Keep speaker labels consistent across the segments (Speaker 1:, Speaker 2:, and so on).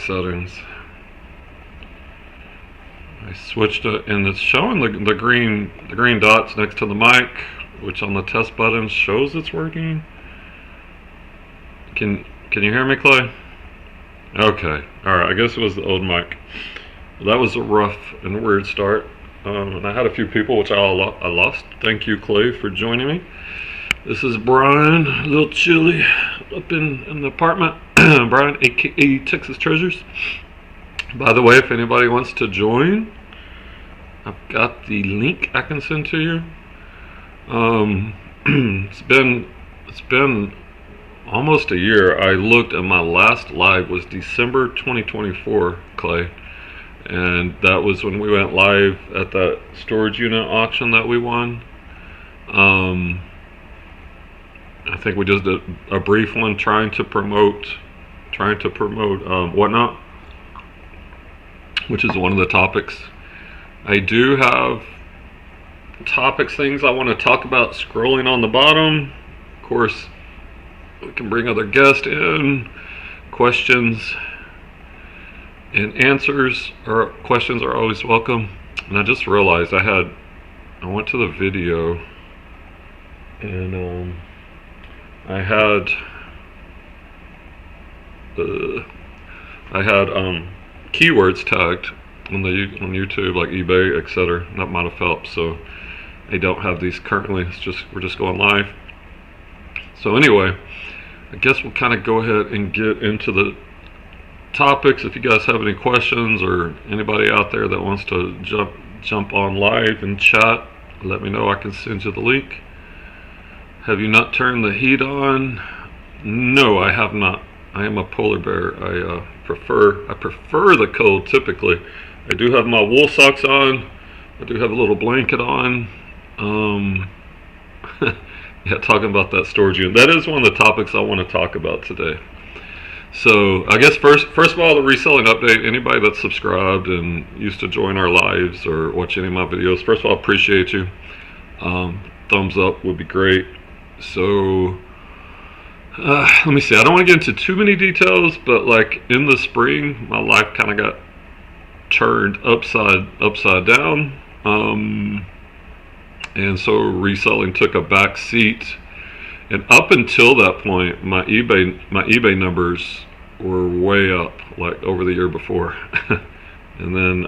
Speaker 1: settings. I switched it, and it's showing the green dots next to the mic, which on the test button shows it's working. Can you hear me, Clay? Okay, all right. I guess it was the old mic. That was a rough and weird start, and I had a few people which I lost. Thank you, Clay, for joining me. This is Brian, a little chilly up in the apartment. Brian, aka Texas Treasures. By the way, if anybody wants to join, I've got the link I can send to you. It's been almost a year. I looked, and my last live was December 2024, Clay, and that was when we went live at that storage unit auction that we won. I think we just did a brief one trying to promote WhatNot, which is one of the topics. I do have things I want to talk about scrolling on the bottom. Of course, we can bring other guests in. Questions and answers, or questions are always welcome. And I just realized I went to the video, and I had keywords tagged on YouTube, like eBay, etc. That might have helped. So I don't have these currently. We're just going live. So anyway, I guess we'll kind of go ahead and get into the topics. If you guys have any questions, or anybody out there that wants to jump on live and chat, let me know. I can send you the link. Have you not turned the heat on? No, I have not. I am a polar bear. I prefer the cold typically. I do have my wool socks on. I do have a little blanket on. Yeah, talking about that storage unit. That is one of the topics I want to talk about today. So I guess first of all, the reselling update. Anybody that's subscribed and used to join our lives or watch any of my videos, first of all, I appreciate you. Thumbs up would be great. So let me see. I don't want to get into too many details, but like in the spring, my life kind of got turned upside down, and so reselling took a back seat. And up until that point, my eBay numbers were way up, like over the year before. And then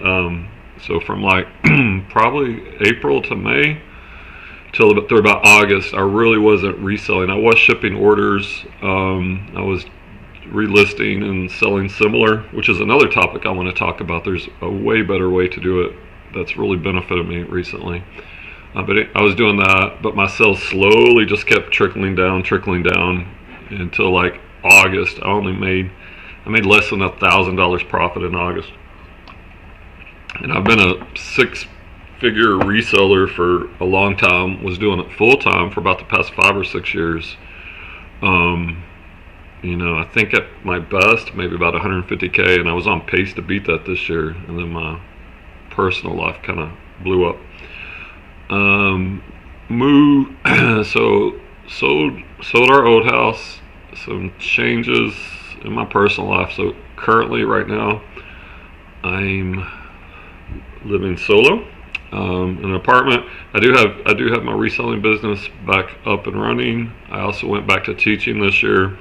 Speaker 1: so from like probably April to May till through about August, I really wasn't reselling. I was shipping orders. I was relisting and selling similar, which is another topic I want to talk about. There's a way better way to do it that's really benefited me recently. But I was doing that, but my sales slowly just kept trickling down until like August. I made less than $1,000 profit in August. And I've been a six-figure reseller for a long time. Was doing it full time for about the past 5 or 6 years. I think at my best, maybe about 150K, and I was on pace to beat that this year. And then my personal life kind of blew up. Sold our old house. Some changes in my personal life. So currently, right now, I'm living solo in an apartment. I do have my reselling business back up and running. I also went back to teaching this year.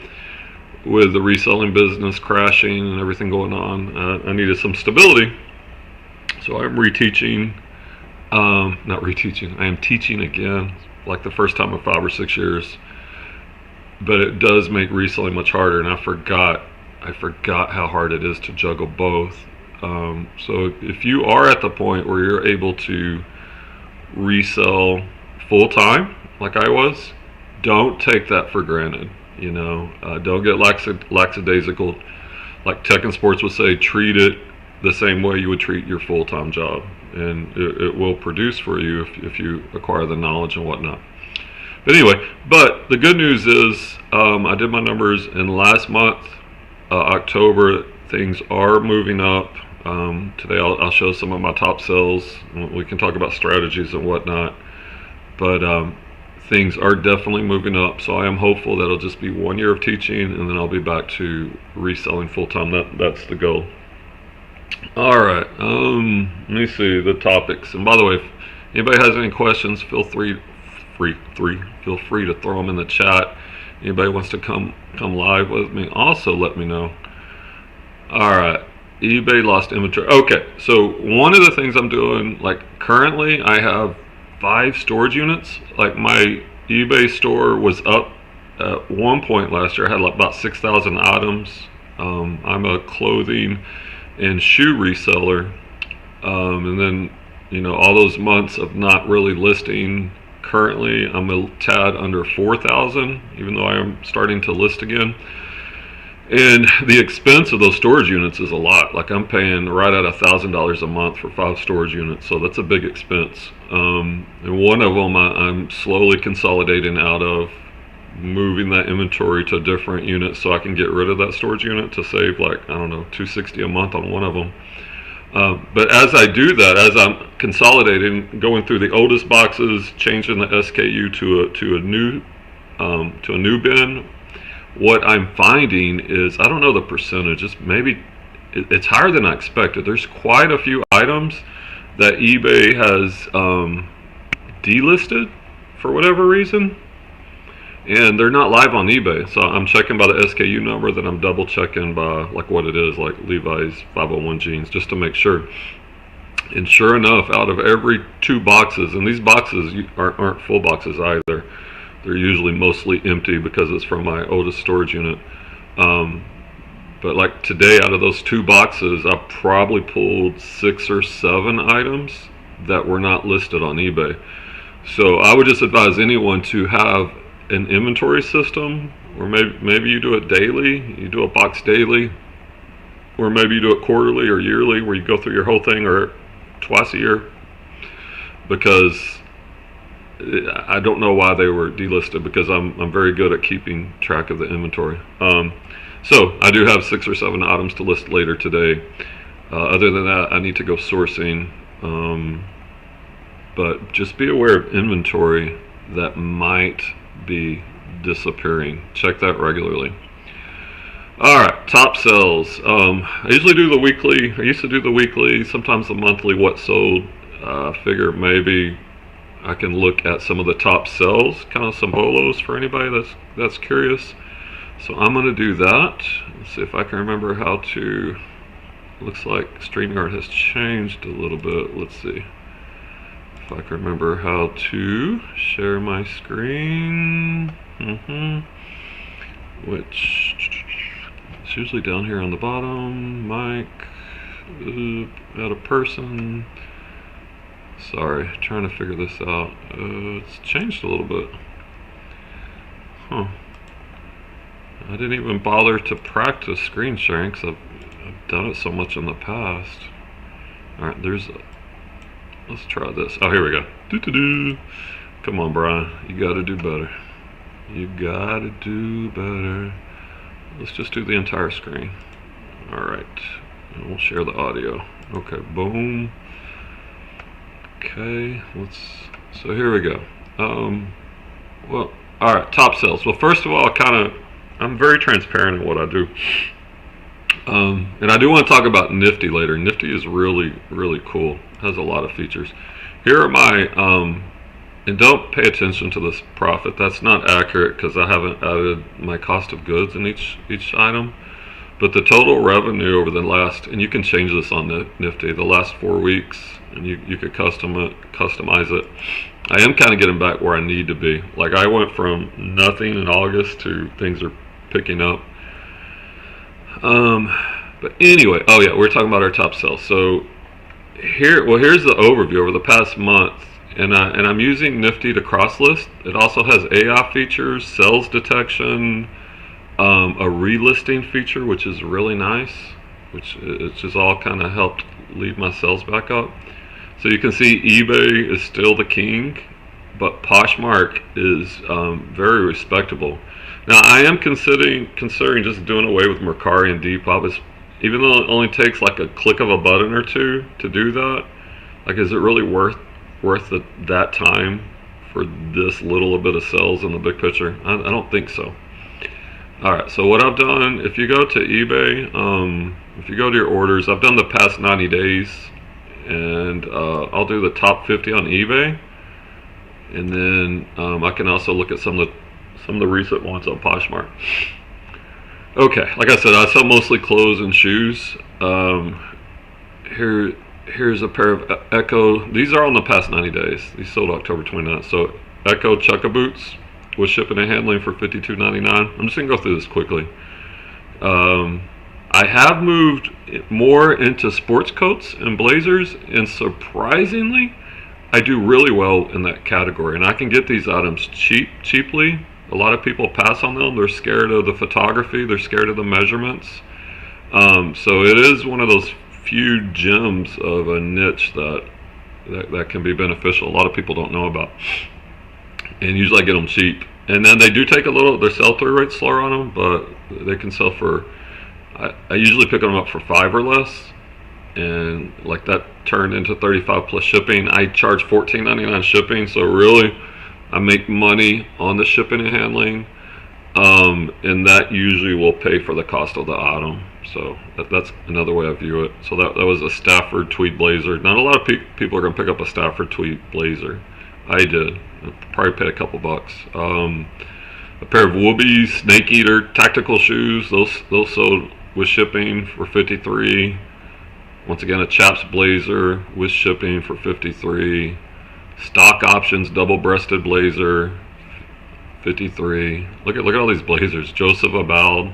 Speaker 1: With the reselling business crashing and everything going on, I needed some stability, so I'm reteaching. Not reteaching. I am teaching again, like the first time in 5 or 6 years. But it does make reselling much harder, and I forgot how hard it is to juggle both. So if you are at the point where you're able to resell full time, like I was, don't take that for granted. Don't get lackadaisical. Like Tech and Sports would say, treat it the same way you would treat your full-time job, and it will produce for you if you acquire the knowledge and whatnot. But anyway, the good news is I did my numbers in last month, October. Things are moving up. Today I'll show some of my top sales. We can talk about strategies and whatnot. But things are definitely moving up. So I am hopeful that it'll just be 1 year of teaching, and then I'll be back to reselling full time. That's the goal. All right. Let me see the topics. And by the way, if anybody has any questions, feel free to throw them in the chat. Anybody wants to come live with me, also let me know. All right. eBay lost inventory. Okay, so one of the things I'm doing, like currently I have 5 storage units. Like my eBay store was up at one point last year. I had like about 6,000 items. I'm a clothing and shoe reseller. And then, you know, all those months of not really listing, currently I'm a tad under 4,000, even though I am starting to list again. And the expense of those storage units is a lot. Like I'm paying right at $1,000 a month for 5 storage units, so that's a big expense. And one of them I'm slowly consolidating out of, moving that inventory to a different unit so I can get rid of that storage unit to save like, I don't know, $260 a month on one of them. But as I do that, as I'm consolidating, going through the oldest boxes, changing the SKU to a new bin, what I'm finding is, I don't know the percentages, maybe it's higher than I expected. There's quite a few items that eBay has delisted for whatever reason, and they're not live on eBay. So I'm checking by the SKU number, then I'm double checking by like what it is, like Levi's 501 jeans, just to make sure. And sure enough, out of every 2 boxes, and these boxes aren't full boxes either, they're usually mostly empty because it's from my oldest storage unit. But like today, out of those 2 boxes, I probably pulled 6 or 7 items that were not listed on eBay. So I would just advise anyone to have an inventory system, or maybe you do it daily, you do a box daily, or maybe you do it quarterly or yearly, where you go through your whole thing, or twice a year, because I don't know why they were delisted, because I'm very good at keeping track of the inventory. So I do have 6 or 7 items to list later today. Other than that, I need to go sourcing. But just be aware of inventory that might be disappearing. Check that regularly. All right, top sells. I usually do the weekly. I used to do the weekly, sometimes the monthly what sold. Figure maybe I can look at some of the top sells, kind of some bolos for anybody that's curious. So I'm going to do that. Let's see if I can remember how to. Looks like StreamYard has changed a little bit. Let's see if I can remember how to share my screen. Which is usually down here on the bottom. Mic, add a person. Sorry, trying to figure this out. It's changed a little bit. I didn't even bother to practice screen sharing because I've done it so much in the past. Alright, let's try this. Oh, here we go. Come on, Brian. You gotta do better. You gotta do better. Let's just do the entire screen. Alright. And we'll share the audio. Okay, boom. Okay, so here we go. Well, alright, top sales. Well, first of all, I'm very transparent in what I do. And I do want to talk about Nifty later. Nifty is really, really cool. It has a lot of features. Here are my, and don't pay attention to this profit. That's not accurate because I haven't added my cost of goods in each item. But the total revenue over the last, and you can change this on Nifty, the last 4 weeks, and you could customize it. I am kind of getting back where I need to be. Like I went from nothing in August to things are picking up. But anyway, oh yeah, we're talking about our top sales. So here's the overview over the past month, and I'm using Nifty to cross list. It also has AI features, sales detection, a relisting feature, which is really nice, which it's just all kind of helped lead my sales back up. So you can see eBay is still the king, but Poshmark is very respectable. Now I am considering just doing away with Mercari and Depop, even though it only takes like a click of a button or two to do that. Like, is it really worth that time for this little bit of sales in the big picture? I don't think so. Alright, so what I've done, if you go to eBay, if you go to your orders, I've done the past 90 days, and I'll do the top 50 on eBay, and then I can also look at some of the recent ones on Poshmark. Okay, like I said, I sell mostly clothes and shoes. Here's a pair of Echo. These are on the past 90 days. These sold October 29th. So Echo Chukka boots with shipping and handling for $52.99. I'm just gonna go through this quickly. I have moved more into sports coats and blazers, and surprisingly, I do really well in that category. And I can get these items cheaply. A lot of people pass on them. They're scared of the photography. They're scared of the measurements. So it is one of those few gems of a niche that can be beneficial. A lot of people don't know about. And usually I get them cheap. And then they do take a little, their sell-through rate's slower on them, but they can sell for, I usually pick them up for $5 or less. And like that turned into $35 plus shipping. I charge $14.99 shipping, so really I make money on the shipping and handling. And that usually will pay for the cost of the item. So that's another way I view it. So that was a Stafford tweed blazer. Not a lot of people are going to pick up a Stafford tweed blazer. I did. I probably paid a couple bucks. A pair of Woobies Snake Eater tactical shoes. Those sold with shipping for $53. Once again, a Chaps blazer with shipping for $53. Stock options double-breasted blazer, $53. Look at all these blazers. Joseph Abald.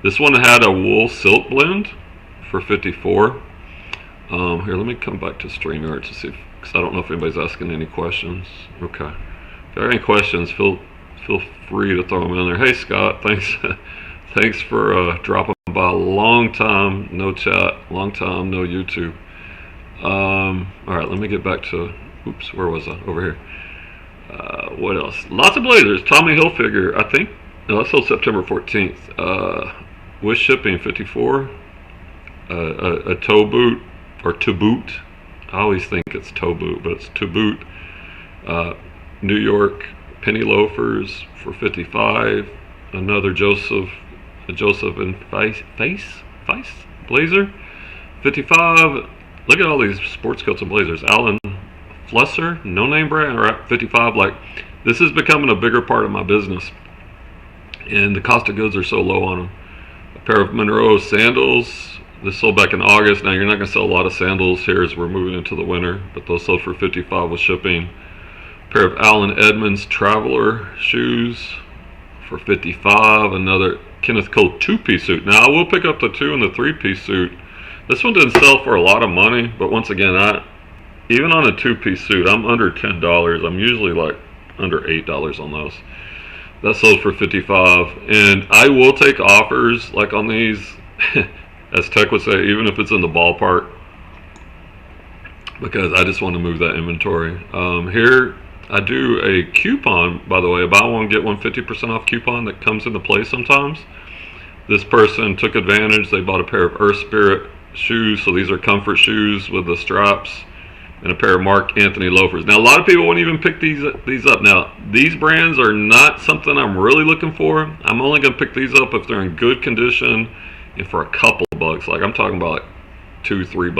Speaker 1: This one had a wool silk blend for $54. Here, let me come back to StreamYard to see, because I don't know if anybody's asking any questions. Okay. If there are any questions, feel free to throw them in there. Hey Scott, thanks for dropping by. Long time no chat, long time no YouTube. All right, let me get back to. Oops, where was I? Over here. What else? Lots of blazers. Tommy Hilfiger, I think. No, that sold September 14th. With shipping, $54. A toe boot, or to boot. I always think it's toe boot, but it's to boot. New York penny loafers for $55. Another Joseph and Face blazer, $55. Look at all these sports coats and blazers. Alan Flusser, no name brand, are at $55. Like, this is becoming a bigger part of my business, and the cost of goods are so low on them. A pair of Monroe sandals. This sold back in August. Now you're not going to sell a lot of sandals here as we're moving into the winter, but those sold for $55 with shipping. A pair of Allen Edmonds Traveler shoes for $55. Another Kenneth Cole 2-piece suit. Now I will pick up the 2 and the 3-piece suit. This one didn't sell for a lot of money, but once again, even on a 2-piece suit, I'm under $10. I'm usually like under $8 on those. That sold for $55, and I will take offers like on these, as Tech would say, even if it's in the ballpark, because I just want to move that inventory. Here I do a coupon, by the way, a buy one get one 50% off coupon that comes into play sometimes. This person took advantage. They bought a pair of Earth Spirit shoes, so these are comfort shoes with the straps, and a pair of Mark Anthony loafers. Now a lot of people won't even pick these up. Now these brands are not something I'm really looking for. I'm only going to pick these up if they're in good condition and for a couple bucks. Like I'm talking about like $2-3.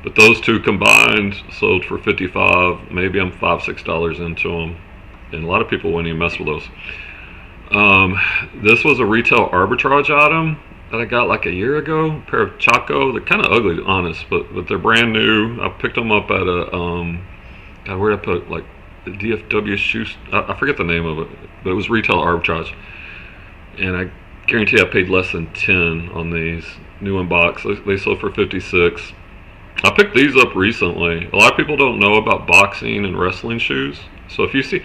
Speaker 1: But those two combined sold for $55. Maybe I'm $5-6 into them, and a lot of people wouldn't even mess with those. This was a retail arbitrage item that I got like a year ago. A pair of Chaco. They're kind of ugly, to be honest, but they're brand new. I picked them up at a God, where did I put it? Like the DFW shoes. I forget the name of it, but it was retail arbitrage, and I guarantee I paid less than 10 on these. New in box. They sold for $56. I picked these up recently. A lot of people don't know about boxing and wrestling shoes. So if you see,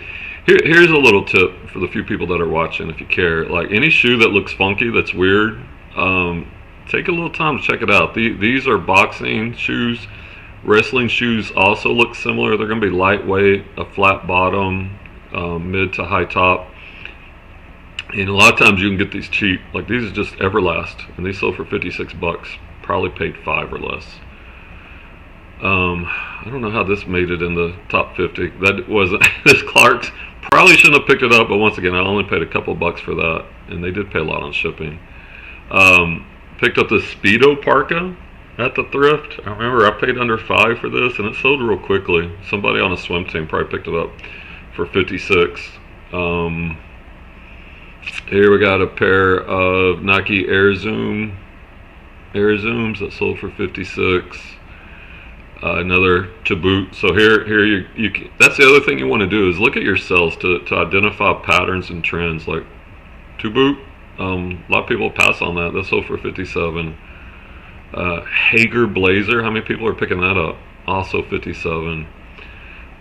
Speaker 1: here's a little tip for the few people that are watching, if you care. Like any shoe that looks funky, that's weird, take a little time to check it out. These are boxing shoes. Wrestling shoes also look similar. They're going to be lightweight, a flat bottom, mid to high top. And a lot of times you can get these cheap. Like these is just Everlast, and they sold for $56. Probably paid $5 or less. I don't know how this made it in the top 50. That wasn't this Clark's. Probably shouldn't have picked it up, but once again, I only paid a couple bucks for that, and they did pay a lot on shipping. Picked up the Speedo parka at the thrift. I remember I paid under $5 for this, and it sold real quickly. Somebody on a swim team probably picked it up for 56. Here we got a pair of Nike Air Zooms that sold for 56. Another to boot. So here you can, that's the other thing you want to do is look at your sales to identify patterns and trends. Like to boot, a lot of people pass on that. That sold for 57. Hager blazer, how many people are picking that up? Also 57.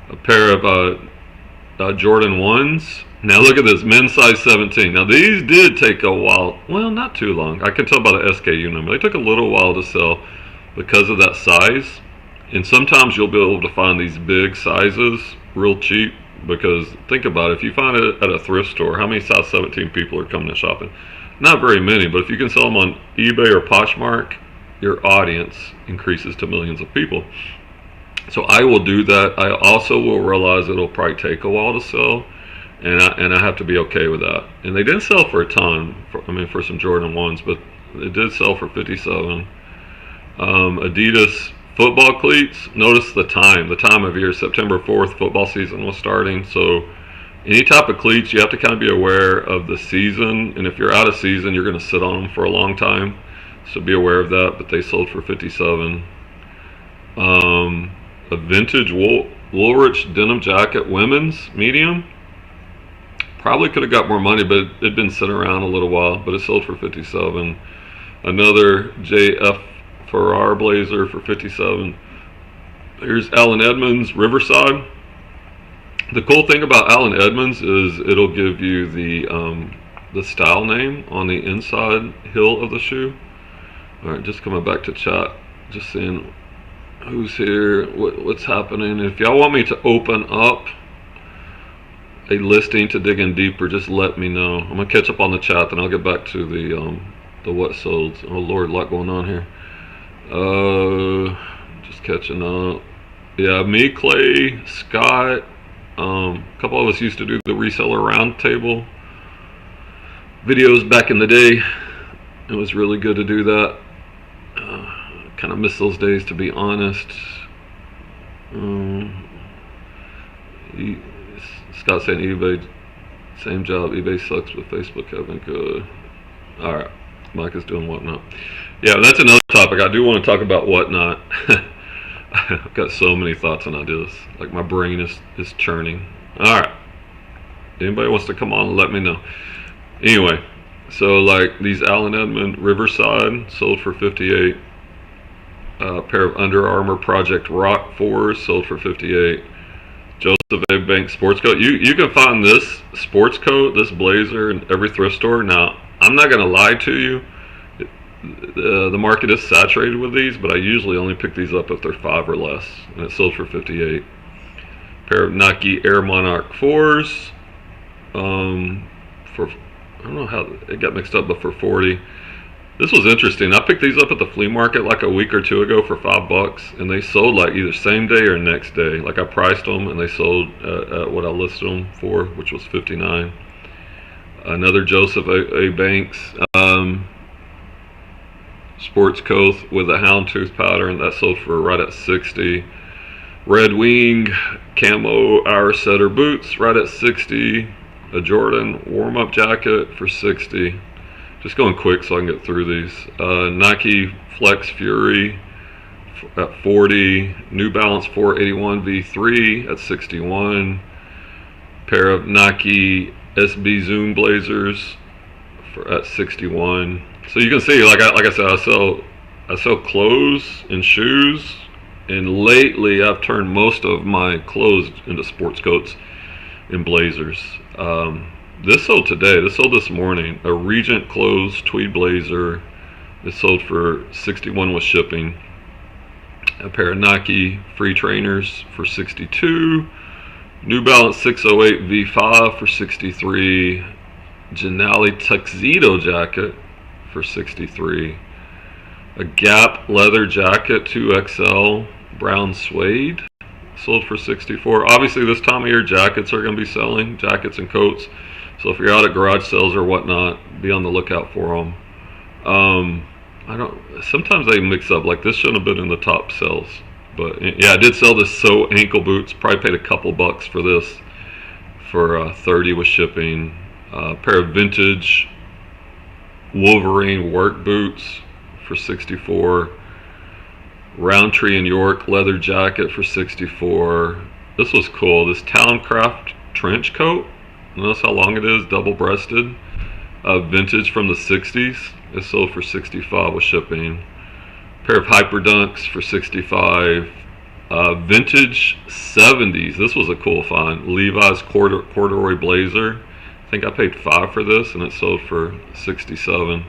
Speaker 1: A pair of Jordan 1s. Now look at this, men's size 17. Now these did take a while, well, not too long. I can tell by the SKU number. They took a little while to sell because of that size. And sometimes you'll be able to find these big sizes real cheap, because think about it, if you find it at a thrift store, how many size 17 people are coming to shopping? Not very many, but if you can sell them on eBay or Poshmark, your audience increases to millions of people. So I will do that. I also will realize it'll probably take a while to sell, and I have to be okay with that. And they didn't sell for a ton, for some Jordan 1s, but it did sell for 57. Adidas football cleats. Notice the time of year. September 4th, football season was starting. So any type of cleats, you have to kind of be aware of the season. And if you're out of season, you're going to sit on them for a long time. So be aware of that. But they sold for 57. A vintage Woolrich denim jacket, women's, medium. Probably could have got more money, but it'd been sitting around a little while. But it sold for 57. Another JF Farrar blazer for 57. Here's Allen Edmonds Riverside. The cool thing about Allen Edmonds is it'll give you the style name on the inside heel of the shoe. All right, just coming back to chat, just seeing who's here, what's happening. If y'all want me to open up a listing to dig in deeper, just let me know. I'm gonna catch up on the chat, then I'll get back to the what sold. Oh Lord, a lot going on here. Just catching up. Yeah, me, Clay, Scott, a couple of us used to do the reseller roundtable videos back in the day. It was really good to do that. Kind of miss those days, to be honest. Scott saying eBay, same job. eBay sucks, but Facebook having good. All right, Mike is doing WhatNot. Yeah, that's another topic. I do want to talk about WhatNot. I've got so many thoughts and ideas. Like my brain is churning. All right. Anybody wants to come on and let me know. Anyway, so like these Allen Edmond Riverside sold for 58. A pair of Under Armour Project Rock 4s sold for 58. Joseph A. Bank sports coat. You can find this sports coat, this blazer, in every thrift store. Now, I'm not going to lie to you. The market is saturated with these, but I usually only pick these up if they're 5 or less, and it sold for 58. Pair of Nike Air Monarch 4s for, I don't know how it got mixed up, but for 40. This was interesting. I picked these up at the flea market like a week or two ago for $5, and they sold like either same day or next day. Like I priced them, and they sold at what I listed them for, which was 59. Another Joseph A. Banks sports coat with a houndtooth pattern that sold for right at 60. Red Wing camo hour setter boots right at 60. A Jordan warm-up jacket for 60. Just going quick so I can get through these. Nike Flex Fury at 40. New Balance 481 V3 at 61. Pair of Nike SB Zoom blazers at 61. So you can see, like I said, I sell clothes and shoes, and lately I've turned most of my clothes into sports coats and blazers. This sold today. This sold this morning. A Regent clothes tweed blazer. It sold for 61 with shipping. A pair of Nike free trainers for 62. New Balance 608 V5 for 63. Janelli tuxedo jacket for 63. A Gap leather jacket 2XL brown suede, sold for 64. Obviously this time of year jackets are going to be selling, jackets and coats. So if you're out at garage sales or whatnot, be on the lookout for them. Sometimes they mix up, like this shouldn't have been in the top sales. But yeah, I did sell this So ankle boots, probably paid a couple bucks for this, for 30 with shipping. A pair of vintage Wolverine work boots for 64. Roundtree and York leather jacket for 64. This was cool. This Towncraft trench coat. Notice how long it is, double-breasted. Vintage from the 60s. It sold for 65 with shipping. Pair of Hyper Dunks for 65. Vintage 70s. This was a cool find. Levi's corduroy blazer. I think I paid $5 for this, and it sold for 67.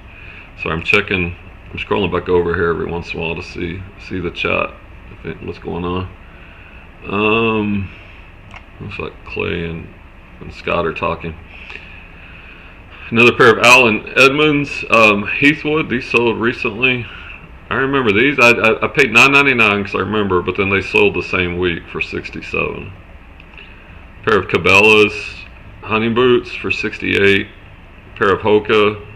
Speaker 1: So I'm checking. I'm scrolling back over here every once in a while to see the chat. What's going on? Looks like Clay and Scott are talking. Another pair of Allen Edmonds Heathwood. These sold recently. I remember these. I paid $9.99 because I remember, but then they sold the same week for 67. Pair of Cabela's hunting boots for 68. Pair of Hoka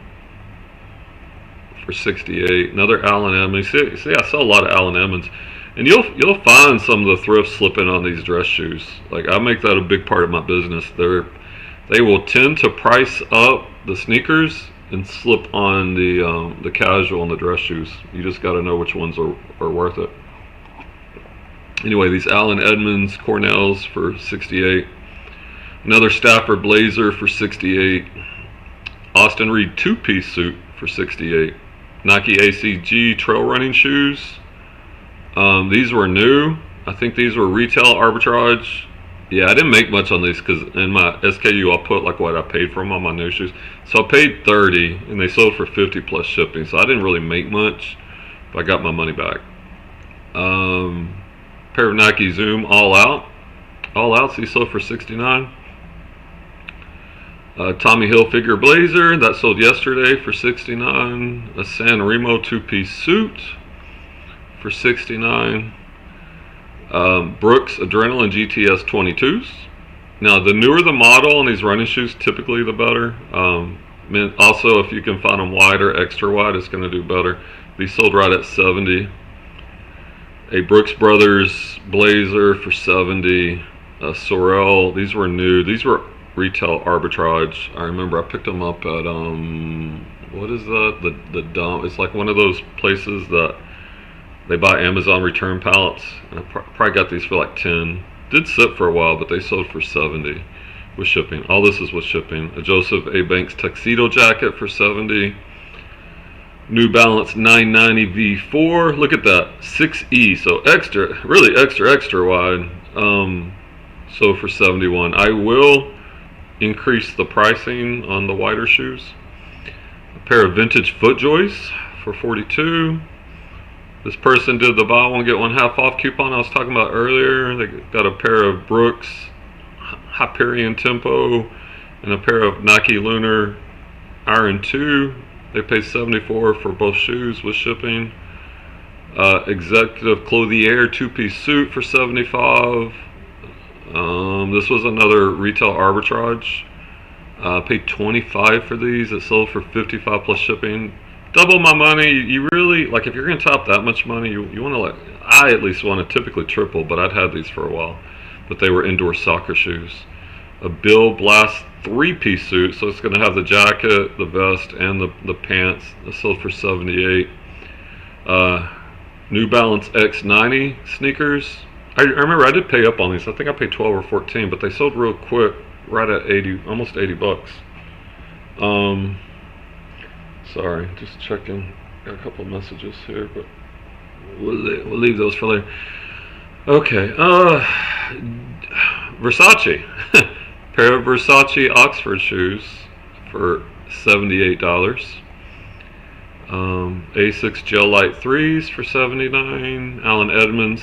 Speaker 1: for 68. Another Allen Edmonds. See, I sell a lot of Allen Edmonds, and you'll find some of the thrifts slipping on these dress shoes. Like, I make that a big part of my business. They will tend to price up the sneakers and slip on the casual and the dress shoes. You just got to know which ones are worth it. Anyway, these Allen Edmonds Cornells for 68. Another Stafford blazer for 68. Austin Reed two-piece suit for 68. Nike ACG trail running shoes. These were new. I think these were retail arbitrage. Yeah, I didn't make much on these because in my SKU I'll put like what I paid for them on my new shoes. So I paid 30 and they sold for 50 plus shipping. So I didn't really make much, but I got my money back. Pair of Nike Zoom All Out. All Out, so these sold for 69. Tommy Hilfiger blazer, that sold yesterday for 69. A San Remo two-piece suit for 69. Brooks Adrenaline GTS 22s. Now, the newer the model on these running shoes, typically the better. Also, if you can find them wide or extra wide, it's going to do better. These sold right at 70. A Brooks Brothers blazer for 70. A Sorel, these were new. These were retail arbitrage. I remember I picked them up at what is that? The dump. It's like one of those places that they buy Amazon return pallets. And I probably got these for like 10. Did sit for a while, but they sold for 70 with shipping. All this is with shipping. A Joseph A. Banks tuxedo jacket for 70. New Balance 990 V4. Look at that, 6E. So extra, really extra wide. So for 71. I will increase the pricing on the wider shoes. A pair of vintage FootJoys for 42. This person did the buy one get one half off coupon I was talking about earlier. They got a pair of Brooks Hyperion Tempo and a pair of Nike Lunar Iron 2. They paid 74 for both shoes with shipping. Executive Clothier two-piece suit for 75. This was another retail arbitrage. Paid 25 for these. It sold for 55 plus shipping. Double my money. You really, like, if you're going to top that much money, you want to, like, I at least want to typically triple, but I'd had these for a while. But they were indoor soccer shoes. A Bill Blast three-piece suit, so it's going to have the jacket, the vest, and the pants. It sold for 78. New Balance X90 sneakers. I remember I did pay up on these. I think I paid 12 or 14, but they sold real quick, right at 80, almost 80 bucks. Sorry, just checking. Got a couple of messages here, but we'll leave those for later. Okay, Versace. Pair of Versace Oxford shoes for $78. A6 Gel Light 3s for $79. Allen Edmonds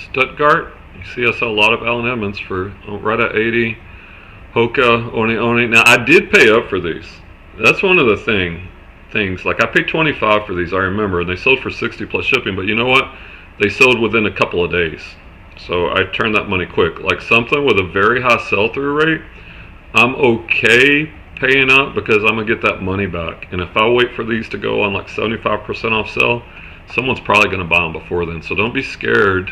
Speaker 1: Stuttgart. You see I sell a lot of Allen Edmonds for right at 80. Hoka Oni. Now I did pay up for these. That's one of the things. Like, I paid 25 for these, I remember, and they sold for 60 plus shipping. But you know what? they sold within a couple of days. So I turned that money quick. Like something with a very high sell-through rate, I'm okay paying up because I'm gonna get that money back. And if I wait for these to go on like 75% off sale, someone's probably gonna buy them before then. So don't be scared.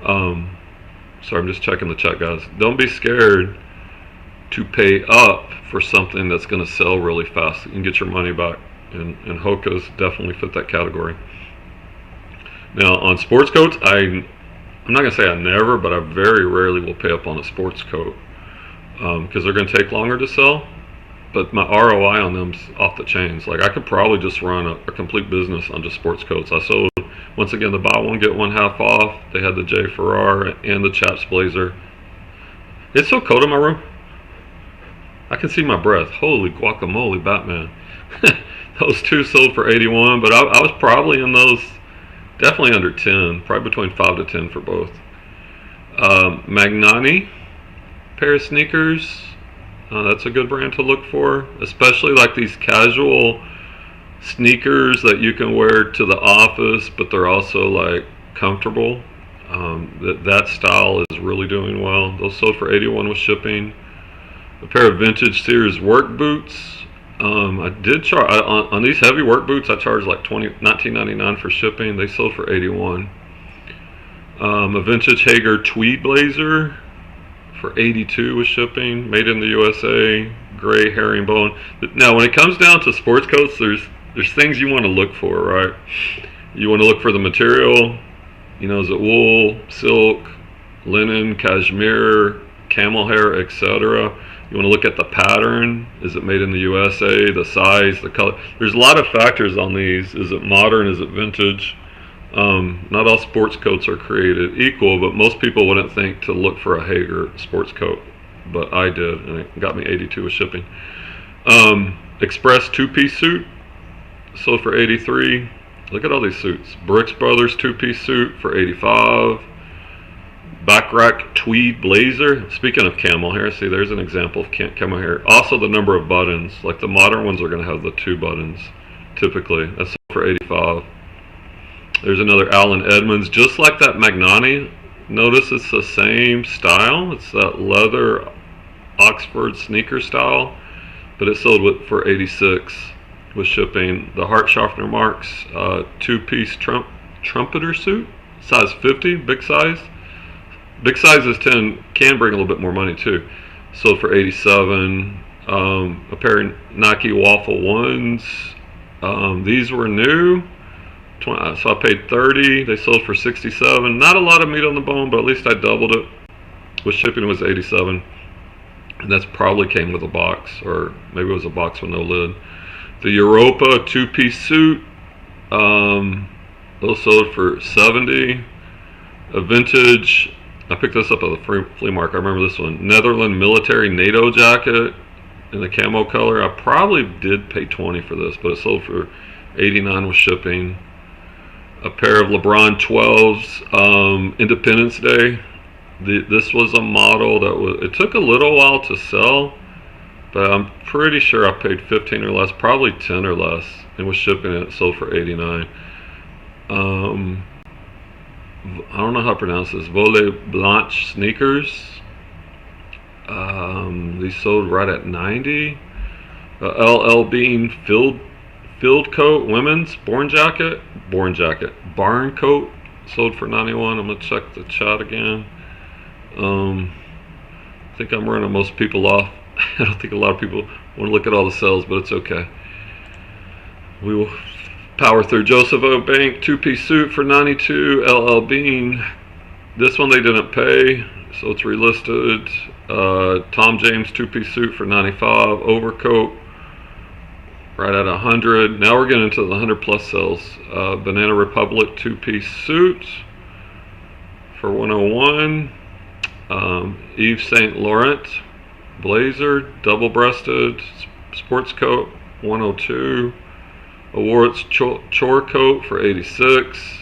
Speaker 1: Sorry, I'm just checking the chat, guys. Don't be scared to pay up for something that's gonna sell really fast and get your money back. And Hoka's definitely fit that category. Now on sports coats, I'm not gonna say I never, but I very rarely will pay up on a sports coat because they're gonna take longer to sell. But my ROI on them's off the chains. Like I could probably just run a complete business on just sports coats. I sold, once again, the buy one get one half off. They had the J. Ferrar and the Chaps blazer. It's so cold in my room. I can see my breath. Holy guacamole, Batman. Those two sold for 81, but I was probably in those, definitely under 10, probably between 5 to 10 for both. Magnani pair of sneakers. That's a good brand to look for, especially like these casual sneakers that you can wear to the office, but they're also like comfortable. That style is really doing well. Those sold for 81 with shipping. A pair of vintage Sears work boots. I did charge on these heavy work boots. I charged like $19.99 for shipping. They sold for 81. A vintage Hager tweed blazer for 82 with shipping. Made in the USA. Gray herringbone. Now, when it comes down to sports coats, there's things you want to look for, right? You want to look for the material. You know, is it wool, silk, linen, cashmere, camel hair, etc. You want to look at the pattern. Is it made in the USA? The size, the color. There's a lot of factors on these. Is it modern? Is it vintage? Not all sports coats are created equal, but most people wouldn't think to look for a Hager sports coat. But I did, and it got me 82 with shipping. Express two-piece suit sold for 83. Look at all these suits. Brooks Brothers two-piece suit for 85. Backrack tweed blazer. Speaking of camel hair, see, there's an example of camel hair. Also the number of buttons. Like the modern ones are going to have the 2 buttons typically. That's sold for 85. There's another Allen Edmonds, just like that Magnani. Notice it's the same style. It's that leather Oxford sneaker style, but it sold for 86 with shipping. The Hartschaffner Marks two-piece trumpeter suit, size 50, big size. Big size is 10, can bring a little bit more money too. Sold for 87. A pair of Nike Waffle Ones. These were new. So I paid 30. They sold for 67. Not a lot of meat on the bone, but at least I doubled it. With shipping was 87. And that's probably came with a box, or maybe it was a box with no lid. The Europa two-piece suit. Those sold for 70. A vintage, I picked this up at the flea market. I remember this one. Netherlands military NATO jacket in the camo color. I probably did pay 20 for this, but it sold for 89 with shipping. A pair of LeBron 12s, Independence Day. This was a model that it took a little while to sell, but I'm pretty sure I paid 15 or less, probably 10 or less, and with shipping it sold for 89. I don't know how to pronounce this. Volet Blanche sneakers. These sold right at 90. LL Bean field coat, women's barn coat sold for 91. I'm gonna check the chat again. I think I'm running most people off. I don't think a lot of people want to look at all the sales, but it's okay. We will power through. Joseph O. Bank two-piece suit for 92. LL Bean. This one they didn't pay, so it's relisted. Tom James two-piece suit for 95. Overcoat right at 100. Now we're getting into the 100 plus sales. Banana Republic two-piece suit for 101. Yves Saint Laurent blazer, double-breasted sports coat, 102. Awards chore coat for 86.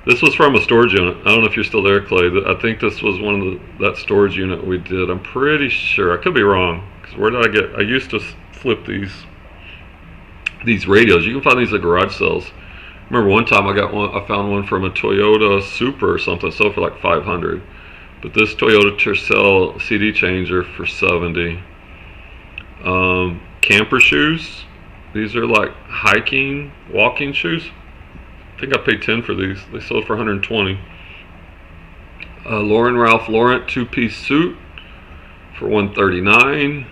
Speaker 1: This was from a storage unit. I don't know if you're still there, Clay. I think this was one of that storage unit we did. I'm pretty sure. I could be wrong. Because where did I get? I used to flip these radios. You can find these at garage sales. Remember one time I found one from a Toyota Supra or something, sold for like 500. But this Toyota Tercel CD changer for 70. Camper shoes. These are like hiking, walking shoes. I think I paid 10 for these. They sold for 120. Lauren Ralph Lauren two-piece suit for 139.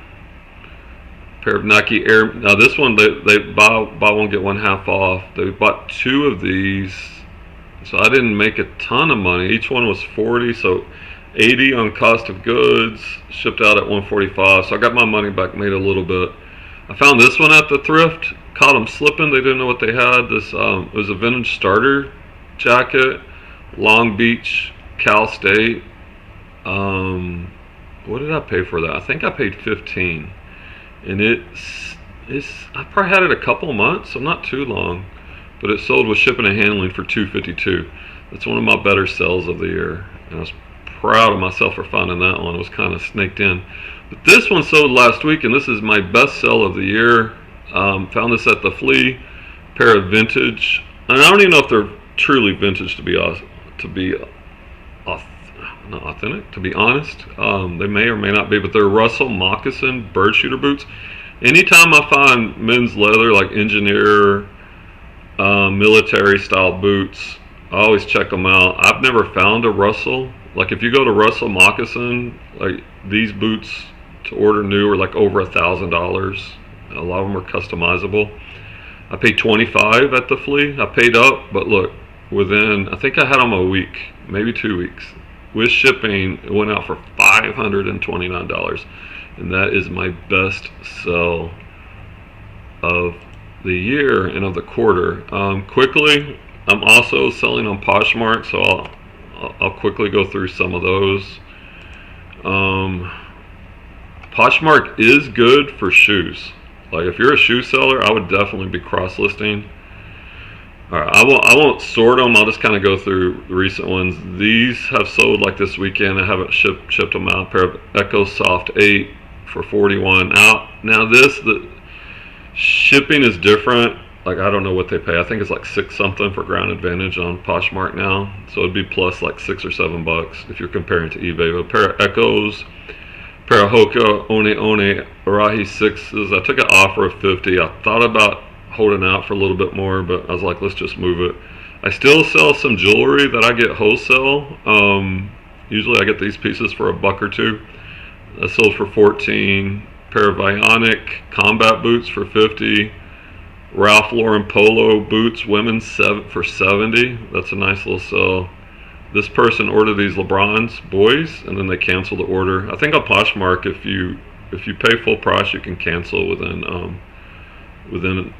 Speaker 1: Pair of Nike Air. Now this one they buy one get one half off. They bought 2 of these, so I didn't make a ton of money. Each one was 40, so 80 on cost of goods. Shipped out at 145, so I got my money back, made a little bit. I found this one at the thrift. Caught them slipping. They didn't know what they had. This it was a vintage starter jacket, Long Beach, Cal State. What did I pay for that? I think I paid 15. And I probably had it a couple months, so not too long, but it sold with shipping and handling for $252. That's one of my better sales of the year, and I was proud of myself for finding that one. It was kind of snaked in, but this one sold last week, and this is my best sell of the year. Found this at the Flea, pair of vintage, and I don't even know if they're truly vintage to be honest. They may or may not be, but they're Russell moccasin bird shooter boots. Anytime I find men's leather, like engineer, military style boots, I always check them out. I've never found a Russell. Like if you go to Russell moccasin, like these boots to order new are like over $1,000. A lot of them are customizable. I paid 25 at the Flea. I paid up, but look, I think I had them a week, maybe 2 weeks. With shipping, it went out for $529, and that is my best sell of the year and of the quarter. Quickly, I'm also selling on Poshmark, so I'll quickly go through some of those. Poshmark is good for shoes. Like if you're a shoe seller, I would definitely be cross-listing. All right, I won't sort them. I'll just kind of go through the recent ones. These have sold like this weekend. I haven't shipped them out. A pair of Echo Soft 8 for 41. Now the shipping is different. Like I don't know what they pay. I think it's like 6 something for ground advantage on Poshmark now. So it'd be plus like $6 or $7 if you're comparing to eBay. But a pair of Echoes, pair of Hoka One Arahi 6s. I took an offer of 50. I thought about holding out for a little bit more, but I was like, let's just move it. I still sell some jewelry that I get wholesale. Usually I get these pieces for $1 or $2. I sold for 14. Pair of Vionic combat boots for 50. Ralph Lauren polo boots, women's for 70. That's a nice little sell. This person ordered these LeBron's boys, and then they canceled the order. I think on Poshmark, if you pay full price, you can cancel within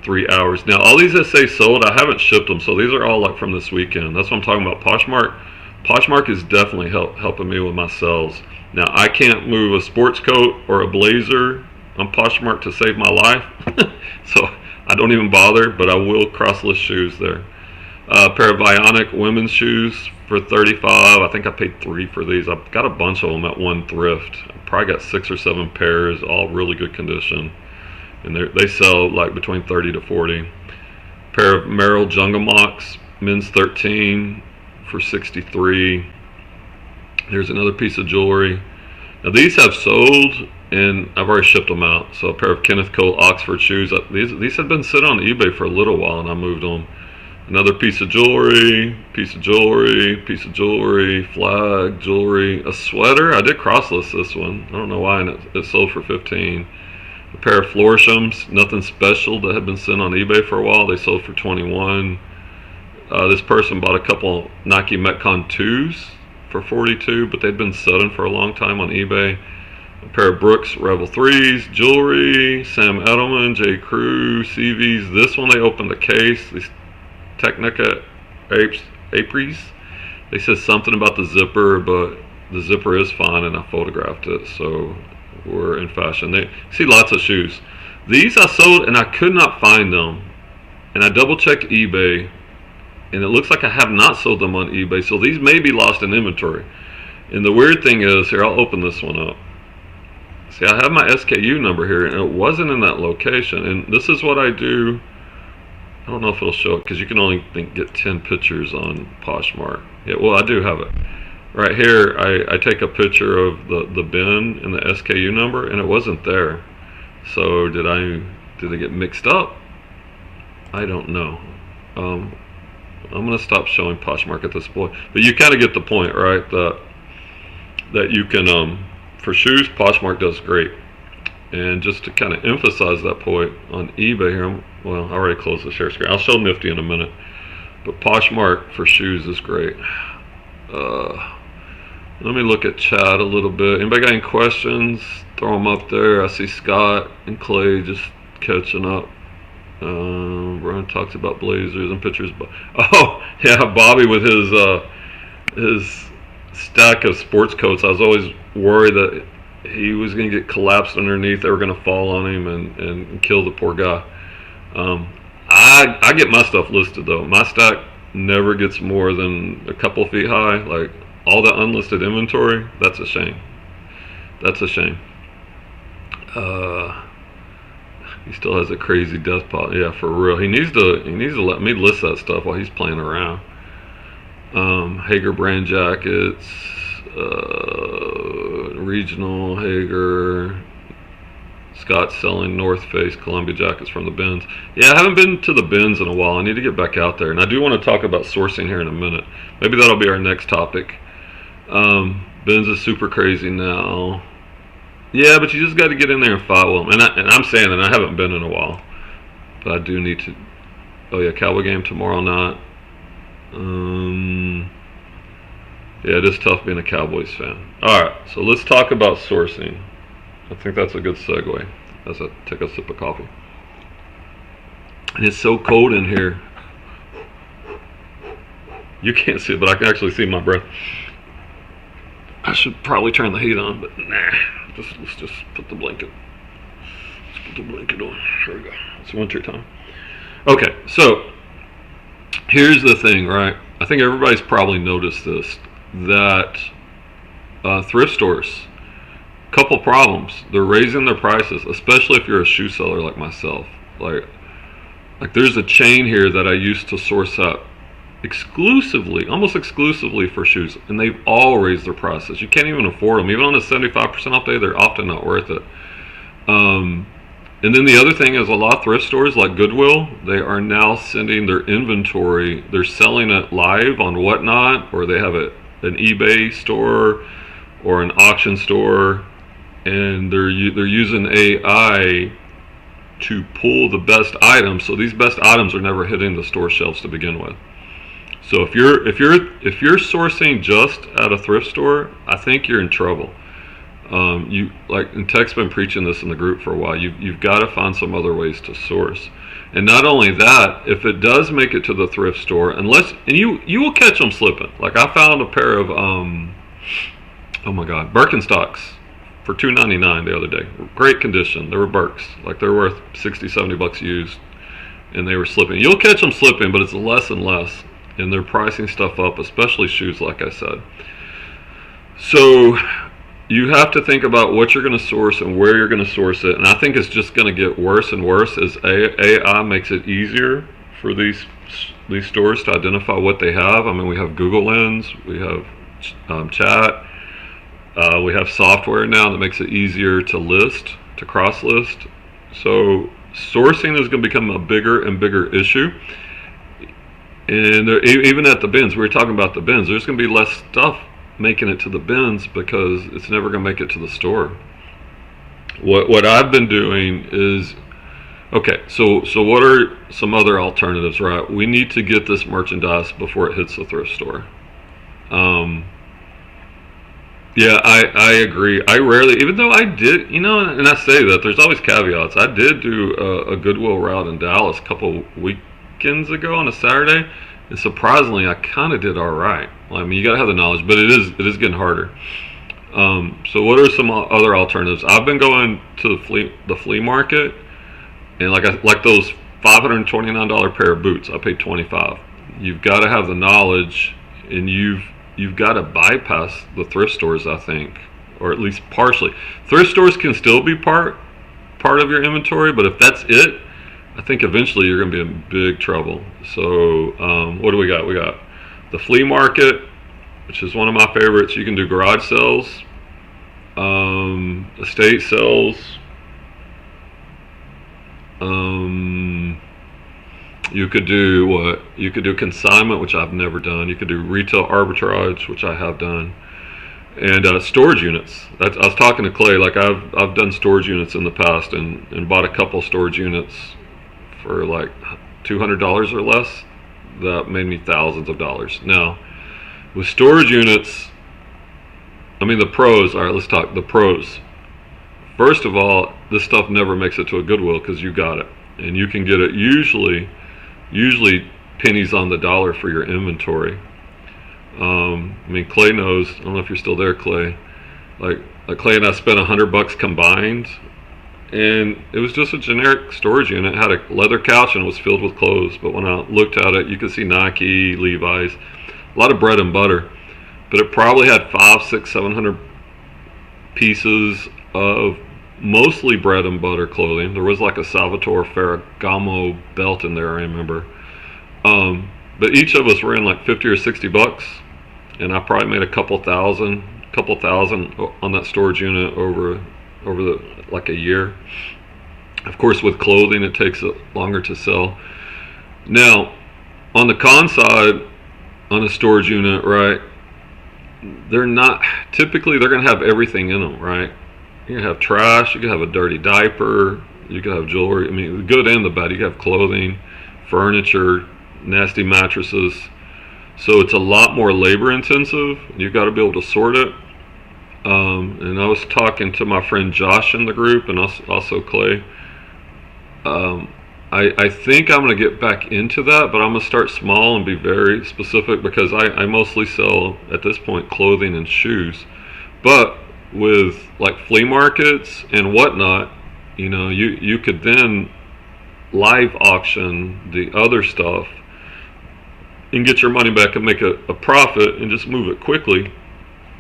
Speaker 1: 3 hours. Now all these that say sold, I haven't shipped them, so these are all like from this weekend. That's what I'm talking about. Poshmark is definitely helping me with my sales. Now I can't move a sports coat or a blazer on Poshmark to save my life, so I don't even bother, but I will cross-list shoes there. A pair of Vionic women's shoes for 35. I think I paid 3 for these. I've got a bunch of them at one thrift. I probably got 6 or 7 pairs, all really good condition. And they sell like between 30 to 40. Pair of Merrill Jungle Mocks, men's 13 for 63. Here's another piece of jewelry. Now these have sold, and I've already shipped them out. So a pair of Kenneth Cole Oxford shoes. These have been sitting on eBay for a little while, and I moved them. Another piece of jewelry, flag jewelry, a sweater. I did cross-list this one. I don't know why, and it sold for 15. A pair of Florishams, nothing special, that had been sitting on eBay for a while. They sold for 21. This person bought a couple Nike Metcon 2s for 42, but they'd been sitting for a long time on eBay. A pair of Brooks Rebel 3s, jewelry, Sam Edelman, J. Crew, CVs. This one they opened the case. These Technica Apres. They said something about the zipper, but the zipper is fine, and I photographed it, so we're in fashion. They see lots of shoes. These I sold, and I could not find them, and I double checked eBay, and it looks like I have not sold them on eBay, so these may be lost in inventory. And the weird thing is, here, I'll open this one up. See, I have my SKU number here, and it wasn't in that location. And this is what I do. I don't know if it'll show it because you can only get 10 pictures on Poshmark. Yeah, well, I do have it. Right here, I take a picture of the bin and the SKU number, and it wasn't there. So did it get mixed up? I don't know. I'm gonna stop showing Poshmark at this point, but you kind of get the point, right? That you can for shoes, Poshmark does great. And just to kind of emphasize that point, on eBay here, well, I already closed the share screen. I'll show Nifty in a minute, but Poshmark for shoes is great. Let me look at chat a little bit. Anybody got any questions? Throw them up there. I see Scott and Clay just catching up. Brian talks about blazers and pictures. Oh, yeah, Bobby with his stack of sports coats. I was always worried that he was going to get collapsed underneath. They were going to fall on him and kill the poor guy. I get my stuff listed, though. My stack never gets more than a couple feet high. Like, all the unlisted inventory, that's a shame. That's a shame. He still has a crazy death pot. Yeah, for real. He needs to let me list that stuff while he's playing around. Hager brand jackets, regional Hager. Scott's selling North Face Columbia jackets from the bins. Yeah, I haven't been to the bins in a while. I need to get back out there, and I do want to talk about sourcing here in a minute. Maybe that'll be our next topic. Bins is super crazy now. Yeah, but you just got to get in there and follow them. And I'm saying that I haven't been in a while, but I do need to. Oh yeah, Cowboy game tomorrow night. Yeah, it is tough being a Cowboys fan. All right, so let's talk about sourcing. I think that's a good segue as I take a sip of coffee. And it's so cold in here. You can't see it, but I can actually see my breath. I should probably turn the heat on, but nah. Let's just put the blanket. Let's put the blanket on. Here we go. It's winter time. Okay, so here's the thing, right? I think everybody's probably noticed this, that thrift stores, couple problems. They're raising their prices, especially if you're a shoe seller like myself. Like there's a chain here that I used to source up exclusively, almost exclusively for shoes, and they've all raised their prices. You can't even afford them. Even on a 75% off day, they're often not worth it. And then the other thing is, a lot of thrift stores like Goodwill, they are now sending their inventory, they're selling it live on WhatNot, or they have an eBay store or an auction store, and they're using AI to pull the best items. So these best items are never hitting the store shelves to begin with. So if you're sourcing just at a thrift store, I think you're in trouble. And Tech's been preaching this in the group for a while. You've got to find some other ways to source. And not only that, if it does make it to the thrift store, and you will catch them slipping. Like, I found a pair of oh my god, Birkenstocks for $2.99 the other day. Great condition. They were Birks. Like, they're worth $60-70 used, and they were slipping. You'll catch them slipping, but it's less and less. And they're pricing stuff up, especially shoes, like I said. So you have to think about what you're going to source and where you're going to source it. And I think it's just going to get worse and worse as AI makes it easier for these stores to identify what they have. I mean, we have Google Lens, we have chat, we have software now that makes it easier to list, to cross list. So sourcing is going to become a bigger and bigger issue. And even at the bins, we were talking about the bins, there's going to be less stuff making it to the bins because it's never going to make it to the store. What I've been doing is, okay, so what are some other alternatives, right? We need to get this merchandise before it hits the thrift store. Yeah, I agree. I rarely, even though I did, and I say that, there's always caveats. I did do a Goodwill route in Dallas a couple weekends ago on a Saturday, and surprisingly, I kind of did all right. Well, I mean, you gotta have the knowledge, but it is getting harder. So what are some other alternatives? I've been going to the flea market, and like those $529 pair of boots, I paid $25. You've got to have the knowledge, and you've got to bypass the thrift stores, I think, or at least partially. Thrift stores can still be part of your inventory, but if that's it, I think eventually you're going to be in big trouble. So what do we got? We got the flea market, which is one of my favorites. You can do garage sales, estate sales, you could do what? You could do consignment, which I've never done. You could do retail arbitrage, which I have done, and storage units. I was talking to Clay. Like I've done storage units in the past, and bought a couple storage units for like $200 or less. That made me thousands of dollars. Now, with storage units, I mean the pros. All right, let's talk the pros. First of all, this stuff never makes it to a Goodwill because you got it, and you can get it usually pennies on the dollar for your inventory. I mean, Clay knows. I don't know if you're still there, Clay. Like Clay and I spent $100 combined, and it was just a generic storage unit. It had a leather couch and it was filled with clothes. But when I looked at it, you could see Nike, Levi's, a lot of bread and butter. But it probably had 500, 600, 700 pieces of mostly bread and butter clothing. There was like a Salvatore Ferragamo belt in there, I remember. But each of us were in like 50 or 60 bucks, and I probably made a couple thousand on that storage unit over like a year. Of course, with clothing, it takes longer to sell. Now, on the con side, on a storage unit, right? They're going to have everything in them, right? You can have trash, you can have a dirty diaper, you can have jewelry. I mean, the good and the bad. You can have clothing, furniture, nasty mattresses. So it's a lot more labor intensive. You've got to be able to sort it. And I was talking to my friend Josh in the group, and also Clay. I think I'm going to get back into that, but I'm going to start small and be very specific, because I mostly sell at this point clothing and shoes. But with like flea markets and whatnot, you know, you could then live auction the other stuff and get your money back and make a profit and just move it quickly.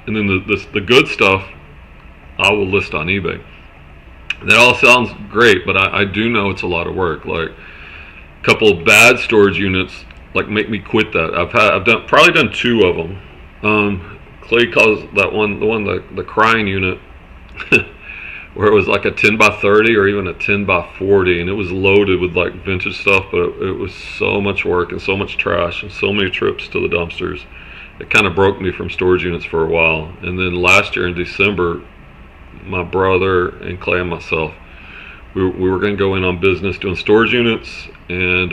Speaker 1: And then the good stuff I will list on eBay. That all sounds great, but I do know it's a lot of work. Like a couple of bad storage units like make me quit that. I've probably done two of them. Clay calls that one the crying unit, where it was like a 10 by 30 or even a 10 by 40, and it was loaded with like vintage stuff, but it was so much work and so much trash and so many trips to the dumpsters. It kind of broke me from storage units for a while. And then last year in December, my brother and Clay and myself, we were going to go in on business doing storage units, and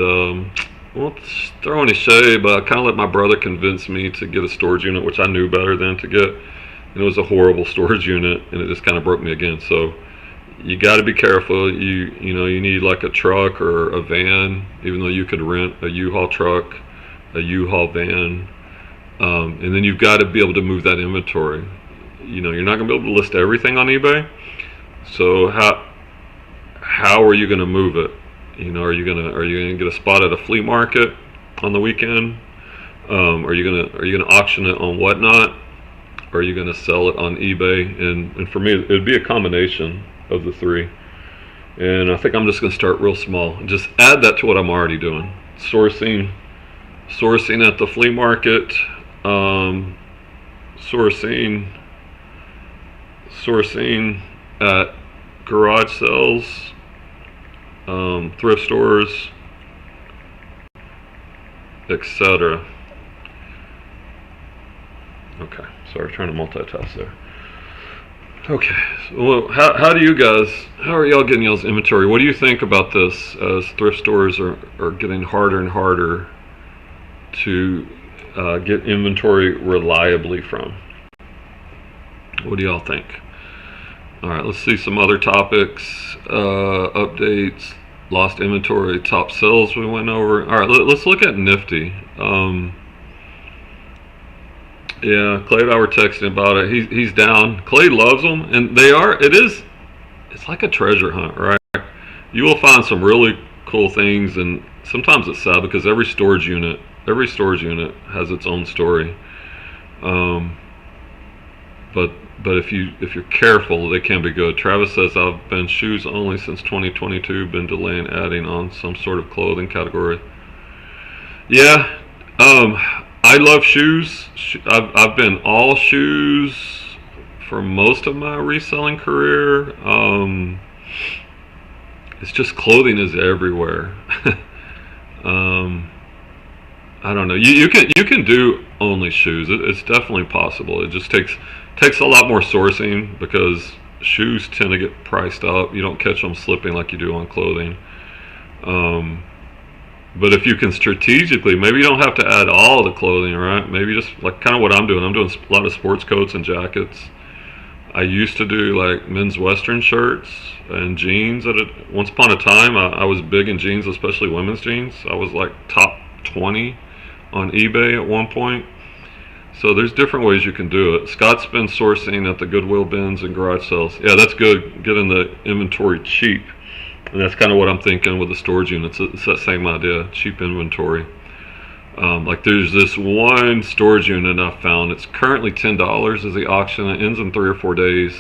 Speaker 1: won't throw any shade, but I kind of let my brother convince me to get a storage unit, which I knew better than to get. And it was a horrible storage unit, and it just kind of broke me again. So you got to be careful. You know, you need like a truck or a van, even though you could rent a U-Haul truck, a U-Haul van, and then you've got to be able to move that inventory. You know, you're not going to be able to list everything on eBay. So how are you going to move it? You know, are you gonna get a spot at a flea market on the weekend? Are you gonna auction it on WhatNot? Or are you gonna sell it on eBay? And for me, it'd be a combination of the three. And I think I'm just gonna start real small and just add that to what I'm already doing. Sourcing at the flea market, sourcing at garage sales, thrift stores, etc. Okay, sorry, trying to multitask there. Okay, so well, how are y'all getting y'all's inventory? What do you think about this as thrift stores are getting harder and harder to get inventory reliably from? What do y'all think? All right, let's see some other topics. Updates, lost inventory, top sales we went over. All right, let's look at Nifty. Yeah, Clay and I were texting about it. He's down. Clay loves them, and it's like a treasure hunt, right? You will find some really cool things, and sometimes it's sad because every storage unit has its own story. But but if you're careful, they can be good. Travis says, I've been shoes only since 2022, been delaying adding on some sort of clothing category. Yeah, I love shoes. I've been all shoes for most of my reselling career. It's just clothing is everywhere. I don't know. You can do only shoes. It's definitely possible. It just takes a lot more sourcing because shoes tend to get priced up. You don't catch them slipping like you do on clothing. But if you can strategically, maybe you don't have to add all the clothing, right? Maybe just like kind of what I'm doing. I'm doing a lot of sports coats and jackets. I used to do like men's Western shirts and jeans. Once upon a time, I was big in jeans, especially women's jeans. I was like top 20 on eBay at one point. So there's different ways you can do it. Scott's been sourcing at the Goodwill bins and garage sales. Yeah, that's good. Getting the inventory cheap. And that's kind of what I'm thinking with the storage units. It's that same idea, cheap inventory. Like there's this one storage unit I found. It's currently $10 as the auction. It ends in 3 or 4 days.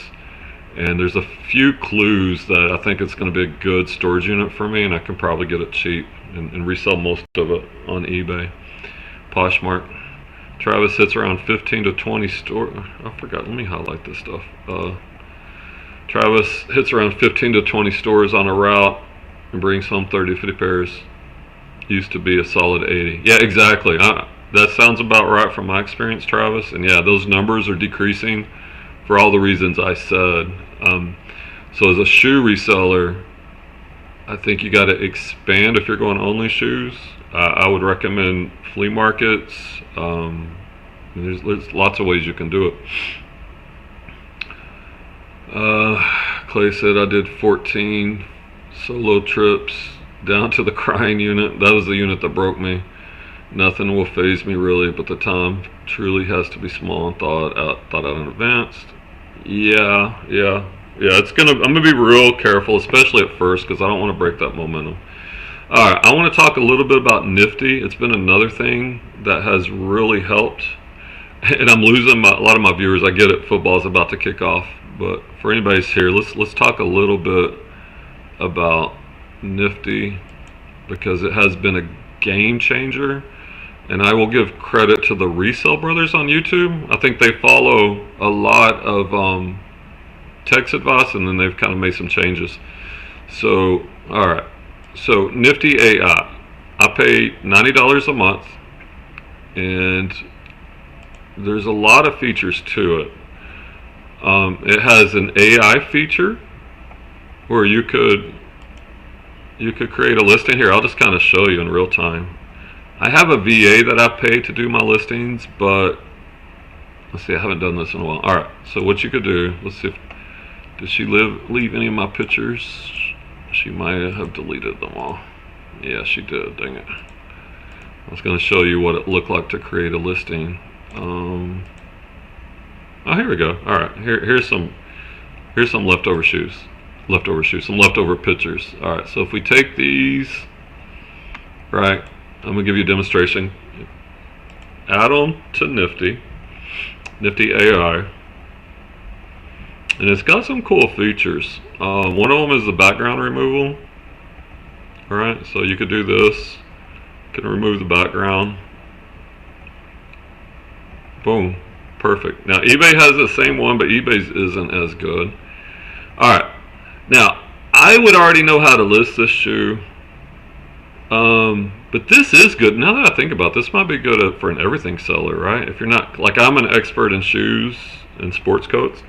Speaker 1: And there's a few clues that I think it's going to be a good storage unit for me, and I can probably get it cheap and resell most of it on eBay. Poshmark. Travis hits around 15 to 20 stores. I forgot. Let me highlight this stuff. Travis hits around 15 to 20 stores on a route and brings home 30 to 50 pairs. Used to be a solid 80. Yeah, exactly. That sounds about right from my experience, Travis. And yeah, those numbers are decreasing for all the reasons I said. So as a shoe reseller, I think you got to expand if you're going only shoes. I would recommend flea markets. There's lots of ways you can do it. Clay said I did 14 solo trips down to the crying unit. That was the unit that broke me. Nothing will faze me really, but the time truly has to be small and thought out in advance. Yeah. I'm gonna be real careful, especially at first, because I don't want to break that momentum. All right, I want to talk a little bit about Nifty. It's been another thing that has really helped, and I'm losing a lot of my viewers. I get it, football's about to kick off, but for anybody's here, let's talk a little bit about Nifty because it has been a game changer. And I will give credit to the Resell Brothers on YouTube. I think they follow a lot of text advice, and then they've kind of made some changes. So, all right. So, Nifty AI. I pay $90 a month, and there's a lot of features to it. It has an AI feature where you could create a listing. Here, I'll just kind of show you in real time. I have a VA that I pay to do my listings, but let's see, I haven't done this in a while. Alright, so what you could do, let's see, did she leave any of my pictures? She might have deleted them all. Yeah, she did, dang it. I was going to show you what it looked like to create a listing. Oh, here we go. Alright, here's some leftover shoes. Some leftover pictures. Alright, so if we take these, right, I'm going to give you a demonstration. Add on to Nifty AI. And it's got some cool features. One of them is the background removal. Alright, so you could do this. You can remove the background. Boom. Perfect. Now, eBay has the same one, but eBay's isn't as good. Alright. Now, I would already know how to list this shoe. But this is good. Now that I think about it, this might be good for an everything seller, right? If you're not, like I'm an expert in shoes and sports coats.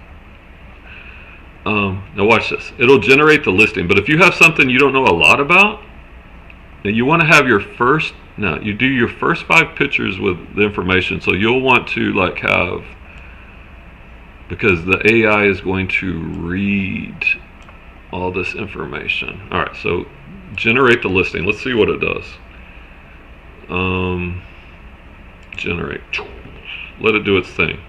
Speaker 1: Now watch this. It'll generate the listing, but if you have something you don't know a lot about, and you want to have you do your first 5 pictures with the information. So you'll want to like have, because the AI is going to read all this information. All right, so generate the listing. Let's see what it does. Generate. Let it do its thing.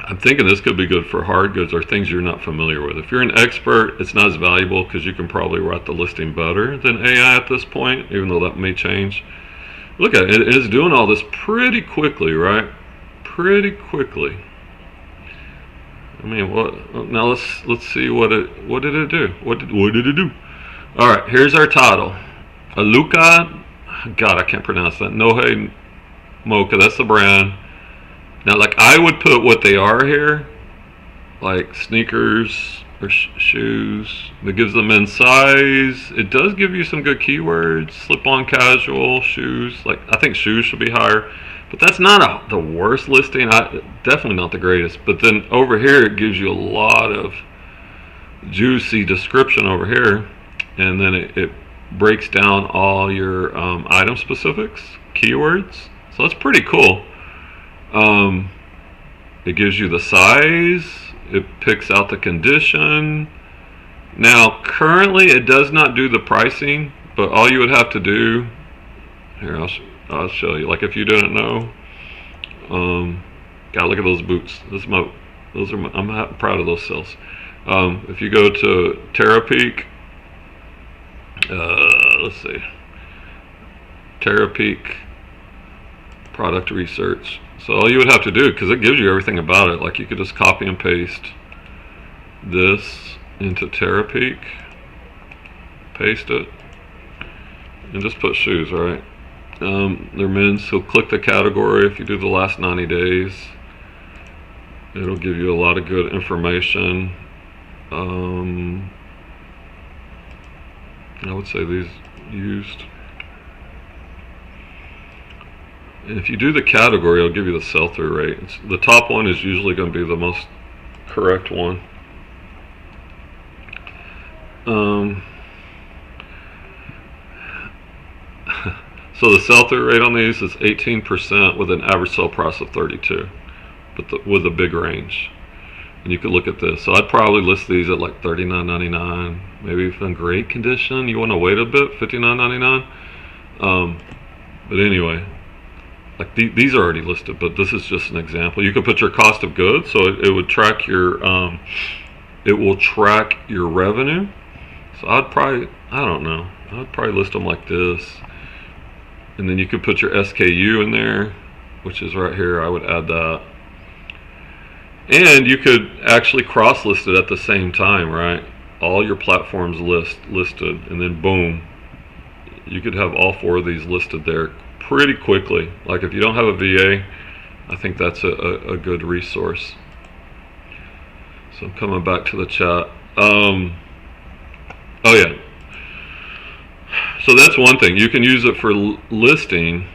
Speaker 1: I'm thinking this could be good for hard goods or things you're not familiar with. If you're an expert, it's not as valuable because you can probably write the listing better than AI at this point, even though that may change. Look at it. It's doing all this pretty quickly, right? Pretty quickly. I mean, what? Now let's see what did it do? What did it do? All right, here's our title. Aluka, God, I can't pronounce that. Nohe Mocha, that's the brand. Now, like, I would put what they are here, like sneakers or shoes. It gives them in size. It does give you some good keywords. Slip-on casual shoes. Like, I think shoes should be higher, but that's not the worst listing. Definitely not the greatest. But then over here, it gives you a lot of juicy description over here, and then it breaks down all your item specifics, keywords. So that's pretty cool. It gives you the size. It picks out the condition. Now, currently, it does not do the pricing, but all you would have to do here, I'll show you. Like, if you didn't know, God, look at those boots. I'm proud of those sales. If you go to Terapeak, let's see, Terapeak product research. So all you would have to do, because it gives you everything about it, like you could just copy and paste this into Terapeak, paste it, and just put shoes, right? They're men's, so click the category. If you do the last 90 days, it'll give you a lot of good information. I would say these used. And if you do the category, it'll give you the sell-through rate. The top one is usually going to be the most correct one. So the sell-through rate on these is 18% with an average sell price of 32, but with a big range. And you could look at this. So I'd probably list these at like $39.99. Maybe if in great condition, you want to wait a bit, $59.99. But anyway, like these are already listed, but this is just an example. You could put your cost of goods, so it would track your it will track your revenue. So I'd probably list them like this, and then you could put your SKU in there, which is right here. I would add that, and you could actually cross list it at the same time, right? All your platforms listed, and then boom, you could have all 4 of these listed there pretty quickly. Like if you don't have a VA, I think that's a good resource. So I'm coming back to the chat. Oh yeah. So that's one thing. You can use it for listing,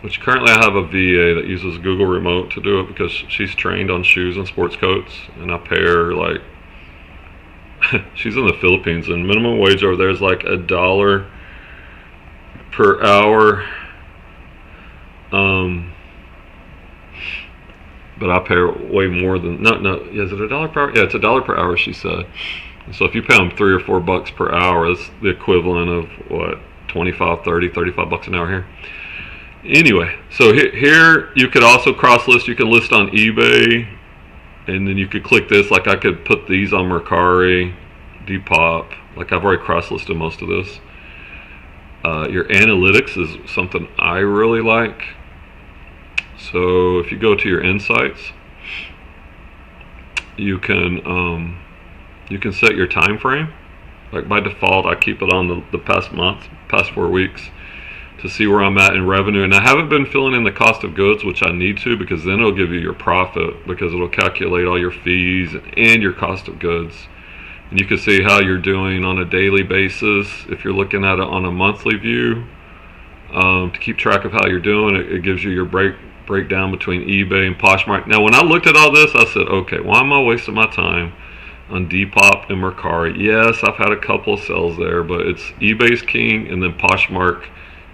Speaker 1: which currently I have a VA that uses Google Remote to do it because she's trained on shoes and sports coats, and I pay her like, she's in the Philippines, and minimum wage over there is like $1 per hour. But I pay her way more than, is it $1 per hour? Yeah, it's $1 per hour, she said. So if you pay them $3 or $4 per hour, that's the equivalent of what, 25, 30, 35 bucks an hour here. Anyway, so here you could also cross list. You can list on eBay, and then you could click this. Like I could put these on Mercari, Depop. Like I've already cross listed most of this. Your analytics is something I really like. So if you go to your insights, you can set your time frame. Like by default, I keep it on the past month, past 4 weeks, to see where I'm at in revenue. And I haven't been filling in the cost of goods, which I need to, because then it'll give you your profit, because it'll calculate all your fees and your cost of goods. And you can see how you're doing on a daily basis. If you're looking at it on a monthly view, to keep track of how you're doing, it gives you your breakdown between eBay and Poshmark. Now, when I looked at all this, I said, okay, why am I wasting my time on Depop and Mercari? Yes, I've had a couple of sales there, but it's eBay's king, and then Poshmark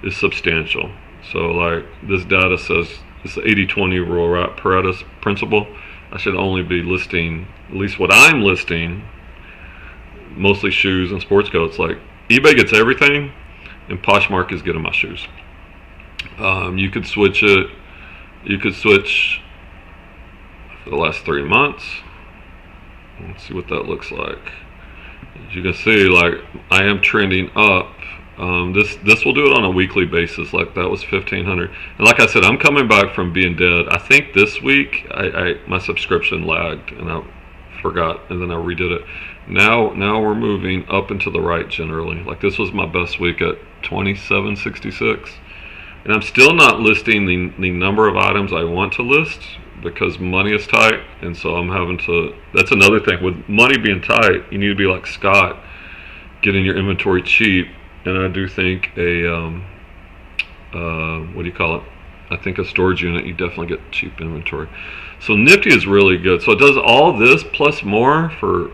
Speaker 1: is substantial. So, like, this data says it's the 80-20 rule, right? Pareto's principle. I should only be listing, at least what I'm listing, mostly shoes and sports coats. Like, eBay gets everything, and Poshmark is getting my shoes. You could switch it. You could switch for the last 3 months. Let's see what that looks like. As you can see, like, I am trending up This will do it on a weekly basis. Like that was 1,500, and like I said, I'm coming back from being dead. I think this week I my subscription lagged and I forgot, and then I redid it. Now we're moving up and to the right generally. Like this was my best week at 2766, and I'm still not listing the number of items I want to list because money is tight, and so I'm having to. That's another thing with money being tight. You need to be like Scott, getting your inventory cheap. And I do think a what do you call it? I think a storage unit, you definitely get cheap inventory. So Nifty is really good. So it does all this plus more for,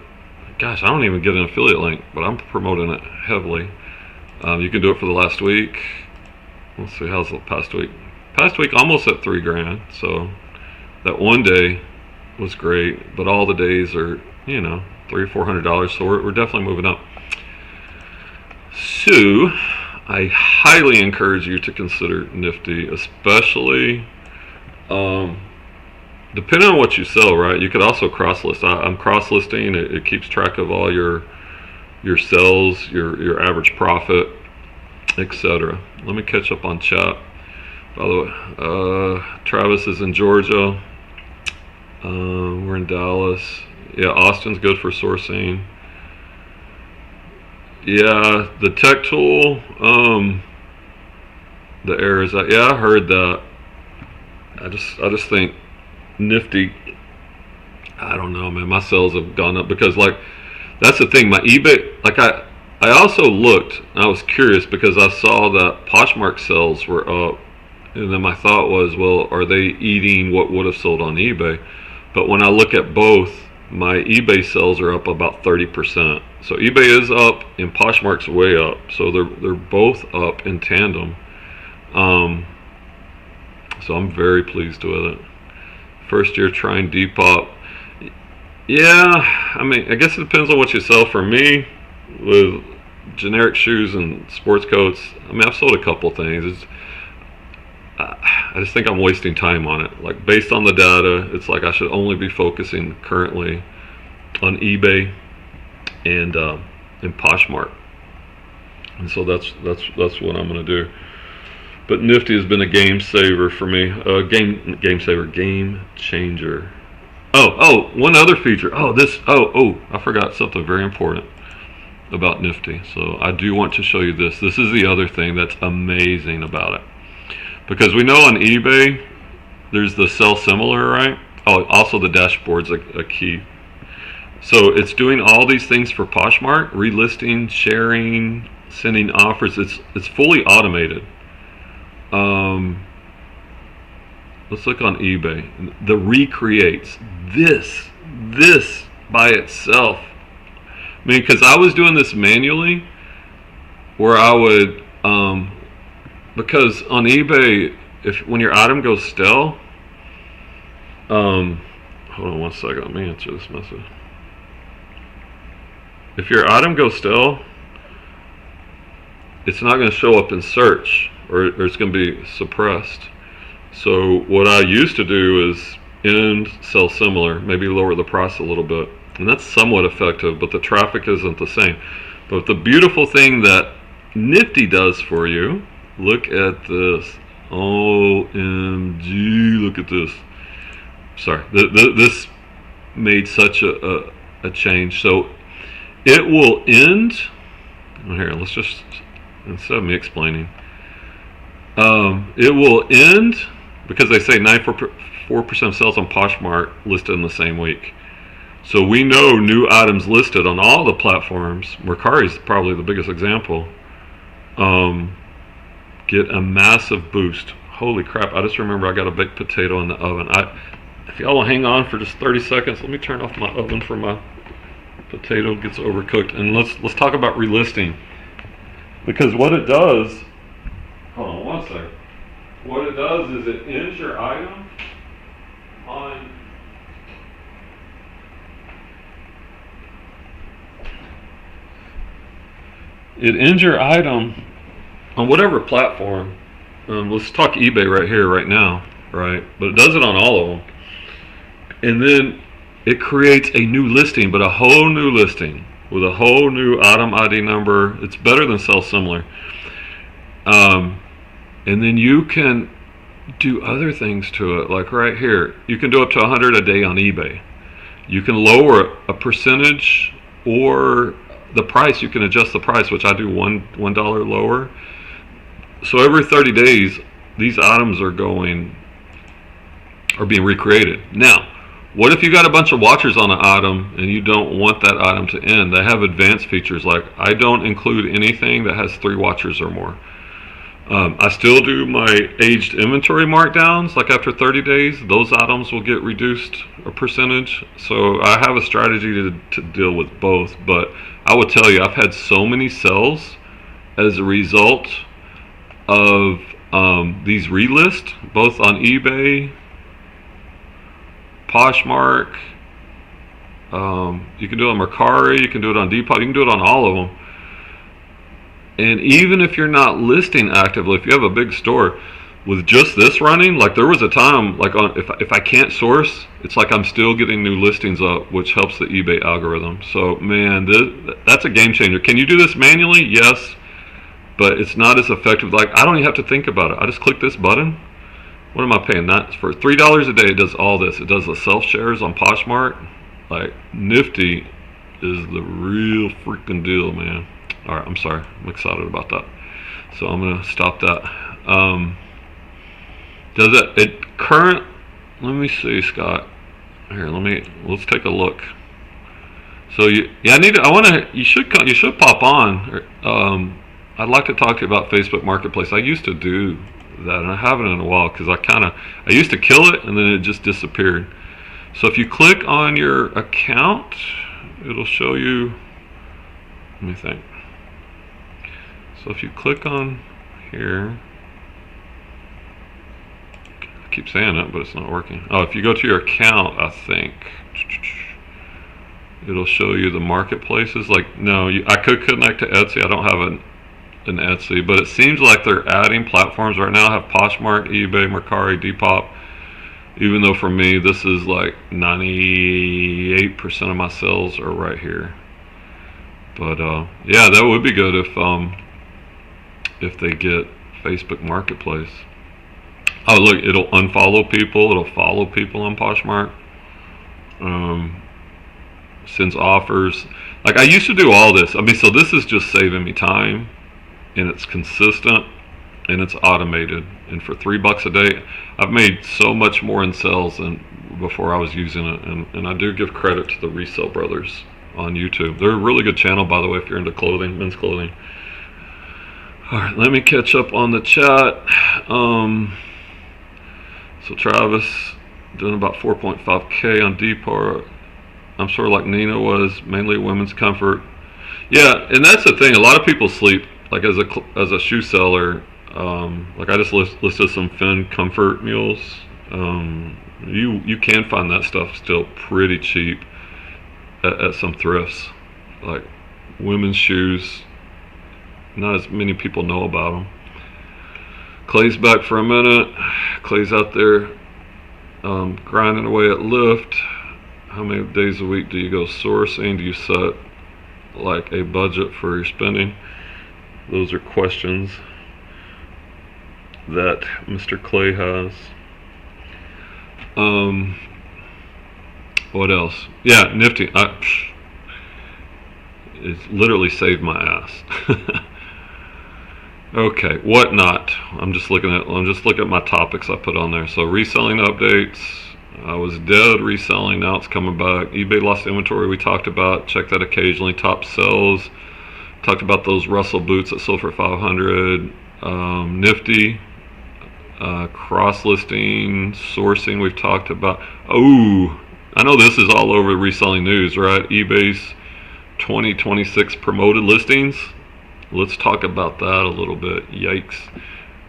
Speaker 1: gosh, I don't even get an affiliate link, but I'm promoting it heavily. You can do it for the last week. Let's see, how's the past week? Past week almost at $3,000. So that one day was great, but all the days are, you know, $300-400. So we're definitely moving up. So, I highly encourage you to consider Nifty, especially depending on what you sell, right? You could also cross-list. I'm cross-listing. It keeps track of all your sales, your average profit, etc. Let me catch up on chat. By the way, Travis is in Georgia. We're in Dallas. Yeah, Austin's good for sourcing. Yeah, the tech tool, the errors. Yeah, I heard that. I just think Nifty. I don't know, man. My sales have gone up because, like, that's the thing. My eBay, like, I also looked. And I was curious because I saw that Poshmark sales were up, and then my thought was, well, are they eating what would have sold on eBay? But when I look at both, my eBay sales are up about 30%. So eBay is up and Poshmark's way up. So they're both up in tandem. So I'm very pleased with it. First year trying Depop. Yeah, I mean, I guess it depends on what you sell. For me, with generic shoes and sports coats, I mean, I've sold a couple things. I just think I'm wasting time on it. Like, based on the data, it's like I should only be focusing currently on eBay and Poshmark. And so that's what I'm going to do. But Nifty has been a game saver for me. Game changer. Oh, one other feature. I forgot something very important about Nifty. So I do want to show you this. This is the other thing that's amazing about it. Because we know on eBay, there's the sell similar, right? Oh, also the dashboard's a key. So it's doing all these things for Poshmark, relisting, sharing, sending offers. It's fully automated. Let's look on eBay. The recreates this by itself. I mean, because I was doing this manually, where I would because on eBay, when your item goes stale, hold on one second, let me answer this message. If your item goes stale, it's not going to show up in search, or it's going to be suppressed. So what I used to do is end, sell similar, maybe lower the price a little bit, and that's somewhat effective, but the traffic isn't the same. But the beautiful thing that Nifty does for you, look at this. OMG, look at this. Sorry, this made such a change. So it will end. Here, let's just, instead of me explaining, it will end because they say 94% of sales on Poshmark listed in the same week. So we know new items listed on all the platforms. Mercari is probably the biggest example. Get a massive boost. Holy crap, I just remember I got a baked potato in the oven. If y'all will hang on for just 30 seconds, let me turn off my oven for my potato gets overcooked. And let's talk about relisting. Because what it does, hold on one second. What it does is it ends your item on on whatever platform. Let's talk eBay right here, right now, right? But it does it on all of them. And then it creates a new listing, but a whole new listing. with a whole new item ID number. It's better than sell similar. And then you can do other things to it, like right here. You can do up to 100 a day on eBay. You can lower a percentage or the price. You can adjust the price, which I do $1 lower. So every 30 days, these items are being recreated. Now, what if you got a bunch of watchers on an item and you don't want that item to end? They have advanced features, like I don't include anything that has 3 watchers or more. I still do my aged inventory markdowns, like after 30 days, those items will get reduced a percentage. So I have a strategy to deal with both, but I will tell you, I've had so many sales as a result of these relists, both on eBay, Poshmark, you can do it on Mercari, you can do it on Depop, you can do it on all of them. And even if you're not listing actively, if you have a big store, with just this running, like there was a time, like if I can't source, it's like I'm still getting new listings up, which helps the eBay algorithm. So man, that's a game changer. Can you do this manually? Yes, but it's not as effective. Like I don't even have to think about it. I just click this button. What am I paying? Not for $3 a day. It does all this. It does the self shares on Poshmark. Like Nifty is the real freaking deal, man. All right, I'm sorry. I'm excited about that. So I'm gonna stop that. Does it current? Let me see, Scott. Here, let's take a look. So you should pop on. I'd like to talk to you about Facebook Marketplace. I used to do that, and I haven't in a while because I used to kill it and then it just disappeared. So if you click on your account, it'll show you. Let me think. So if you click on here, I keep saying it, but it's not working. Oh, if you go to your account, I think it'll show you the marketplaces. Like, no, I could connect to Etsy. I don't have an Etsy, but it seems like they're adding platforms right now. I have Poshmark, eBay, Mercari, Depop. Even though for me, this is like 98% of my sales are right here. But yeah, that would be good if they get Facebook Marketplace. Oh look, it'll unfollow people. It'll follow people on Poshmark. Sends offers. Like I used to do all this. I mean, so this is just saving me time, and it's consistent, and it's automated. And for $3 a day, I've made so much more in sales than before I was using it. And I do give credit to the Resell Brothers on YouTube. They're a really good channel, by the way, if you're into clothing, men's clothing. All right, let me catch up on the chat. So Travis doing about 4.5K on Depop. I'm sort of like Nina was, mainly women's comfort. Yeah, and that's the thing. A lot of people sleep. Like as a shoe seller, like I just listed some Finn comfort mules. You can find that stuff still pretty cheap at some thrifts. Like women's shoes. Not as many people know about them. Clay's back for a minute. Clay's out there grinding away at Lyft. How many days a week do you go sourcing? Do you set like a budget for your spending? Those are questions that Mr. Clay has. What else? Yeah, Nifty. It's literally saved my ass. Okay, WhatNot. I'm just looking at my topics I put on there. So reselling updates. I was dead reselling. Now it's coming back. eBay lost inventory. We talked about. Check that occasionally. Top sells. Talked about those Russell boots that sold for 500. Nifty. Cross listing. Sourcing. We've talked about. Oh, I know this is all over reselling news, right? eBay's 2026 promoted listings. Let's talk about that a little bit. Yikes.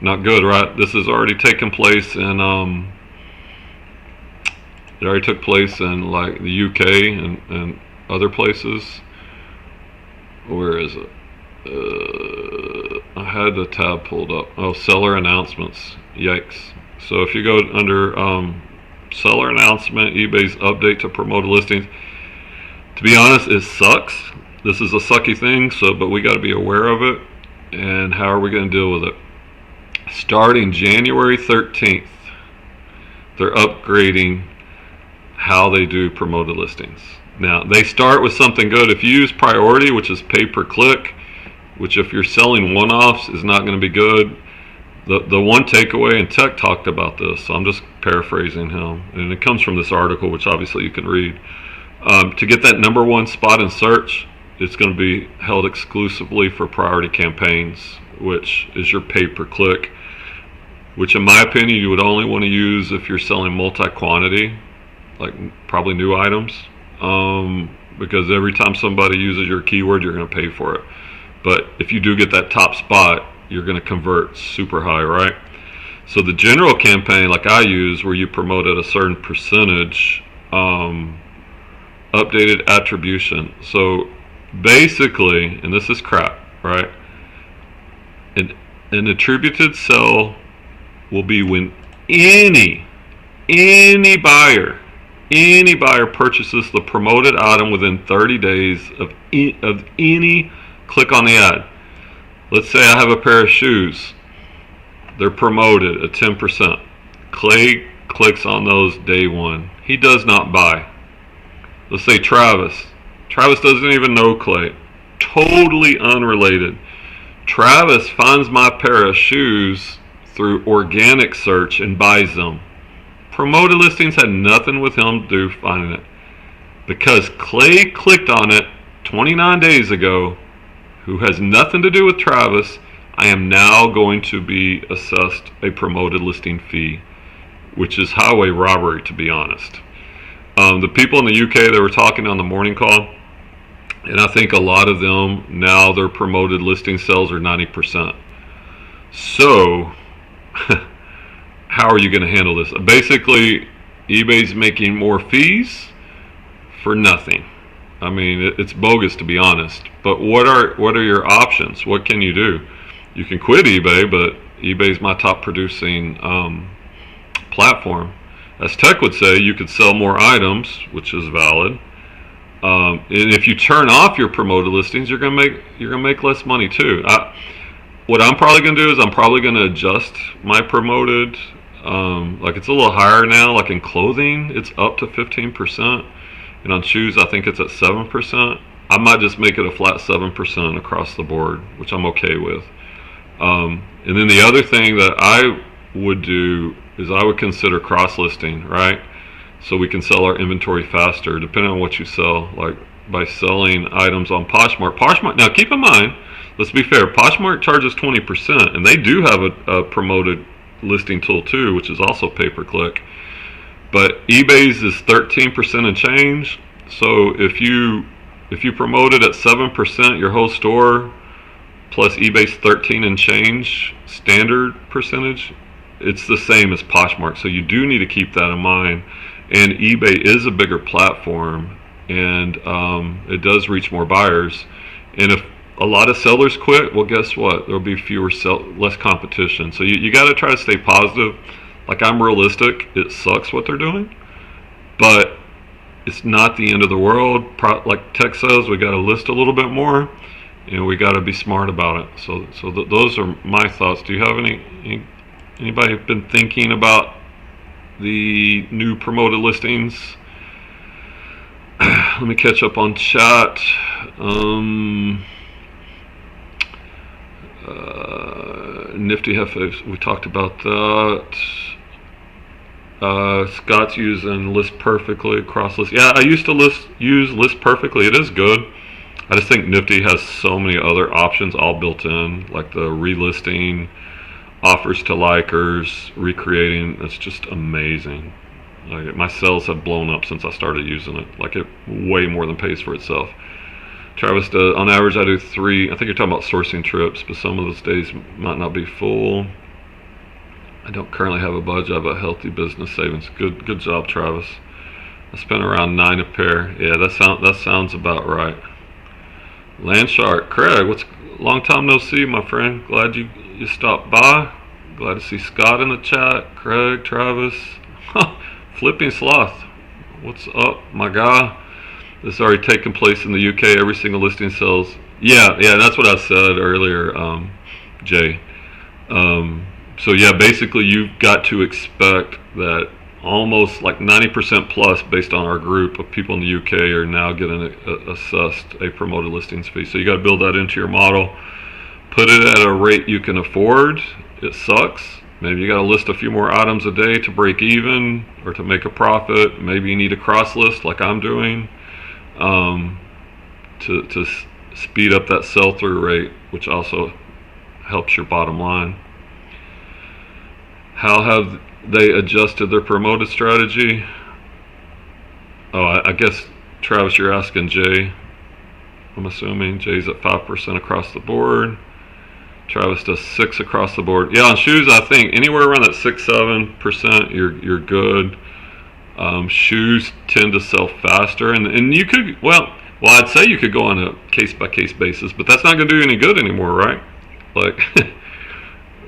Speaker 1: Not good, right? This has already taken place in it already took place in like the UK and other places. Where is it? I had the tab pulled up. Oh, seller announcements. Yikes. So if you go under seller announcement, eBay's update to promoted listings, to be honest, it sucks. This is a sucky thing, but we got to be aware of it. And how are we going to deal with it? Starting January 13th, they're upgrading how they do promoted listings. Now, they start with something good. If you use priority, which is pay per click, which if you're selling one-offs is not going to be good. The one takeaway, and Tech talked about this, so I'm just paraphrasing him, and it comes from this article, which obviously you can read. To get that #1 spot in search, it's going to be held exclusively for priority campaigns, which is your pay per click, which in my opinion you would only want to use if you're selling multi-quantity, like probably new items, because every time somebody uses your keyword, you're going to pay for it. But if you do get that top spot, you're going to convert super high, right? So the general campaign, like I use, where you promote at a certain percentage, updated attribution. So basically, and this is crap, right? An attributed sell will be when any buyer purchases the promoted item within 30 days of any click on the ad. Let's say I have a pair of shoes. They're promoted at 10%. Clay clicks on those day one. He does not buy. Let's say Travis. Travis doesn't even know Clay. Totally unrelated. Travis finds my pair of shoes through organic search and buys them. Promoted listings had nothing with him to do finding it. Because Clay clicked on it 29 days ago, who has nothing to do with Travis, I am now going to be assessed a promoted listing fee, which is highway robbery, to be honest. The people in the UK that were talking on the morning call, and I think a lot of them now, their promoted listing sales are 90%. So how are you going to handle this? Basically, eBay's making more fees for nothing. I mean, it's bogus, to be honest. But what are your options? What can you do? You can quit eBay, but eBay's my top producing platform. As Tech would say, you could sell more items, which is valid. And if you turn off your promoted listings, you're gonna make less money too. What I'm probably gonna do is I'm probably gonna adjust my promoted. Like it's a little higher now. Like in clothing, it's up to 15%. And on shoes, I think it's at 7%. I might just make it a flat 7% across the board, which I'm okay with. And then the other thing that I would do is I would consider cross-listing, right? So we can sell our inventory faster, depending on what you sell, like by selling items on Poshmark. Poshmark, now keep in mind, let's be fair, Poshmark charges 20%, and they do have a promoted listing tool too, which is also pay-per-click. But eBay's is 13% and change. So if you promote it at 7%, your whole store plus eBay's 13 and change standard percentage, it's the same as Poshmark. So you do need to keep that in mind. And eBay is a bigger platform, and it does reach more buyers. And if a lot of sellers quit, well, guess what? There'll be less competition. So you got to try to stay positive. Like, I'm realistic. It sucks what they're doing, but it's not the end of the world. Like Tech says, we got to list a little bit more, and we got to be smart about it. So those are my thoughts. Do you have anybody been thinking about the new promoted listings? Let me catch up on chat. Nifty Hefe, we talked about that. Scott's using List Perfectly, cross list. Yeah, I used to use List Perfectly. It is good. I just think Nifty has so many other options all built in, like the relisting, offers to likers, recreating. It's just amazing. Like, my sales have blown up since I started using it. Like, it way more than pays for itself. Travis does, on average, I do 3. I think you're talking about sourcing trips, but some of those days might not be full. I don't currently have a budget. I have a healthy business savings. Good job, Travis. I spent around 9 a pair. Yeah, that sounds about right. Landshark, Craig, long time no see, my friend. Glad you stopped by. Glad to see Scott in the chat. Craig, Travis, Flipping Sloth, what's up, my guy? This is already taking place in the UK. Every single listing sells. Yeah, that's what I said earlier, Jay. So yeah, basically you've got to expect that almost like 90% plus, based on our group of people in the UK, are now getting assessed a promoted listings fee. So you got to build that into your model. Put it at a rate you can afford. It sucks. Maybe you got to list a few more items a day to break even or to make a profit. Maybe you need a cross list like I'm doing, to speed up that sell-through rate, which also helps your bottom line. How have they adjusted their promoted strategy? Oh, I guess, Travis, you're asking Jay. I'm assuming Jay's at 5% across the board. Travis does 6 across the board. Yeah, on shoes, I think anywhere around that 6-7%, you're good. Shoes tend to sell faster, and you could, well, I'd say you could go on a case by case basis, but that's not going to do you any good anymore, right? Like,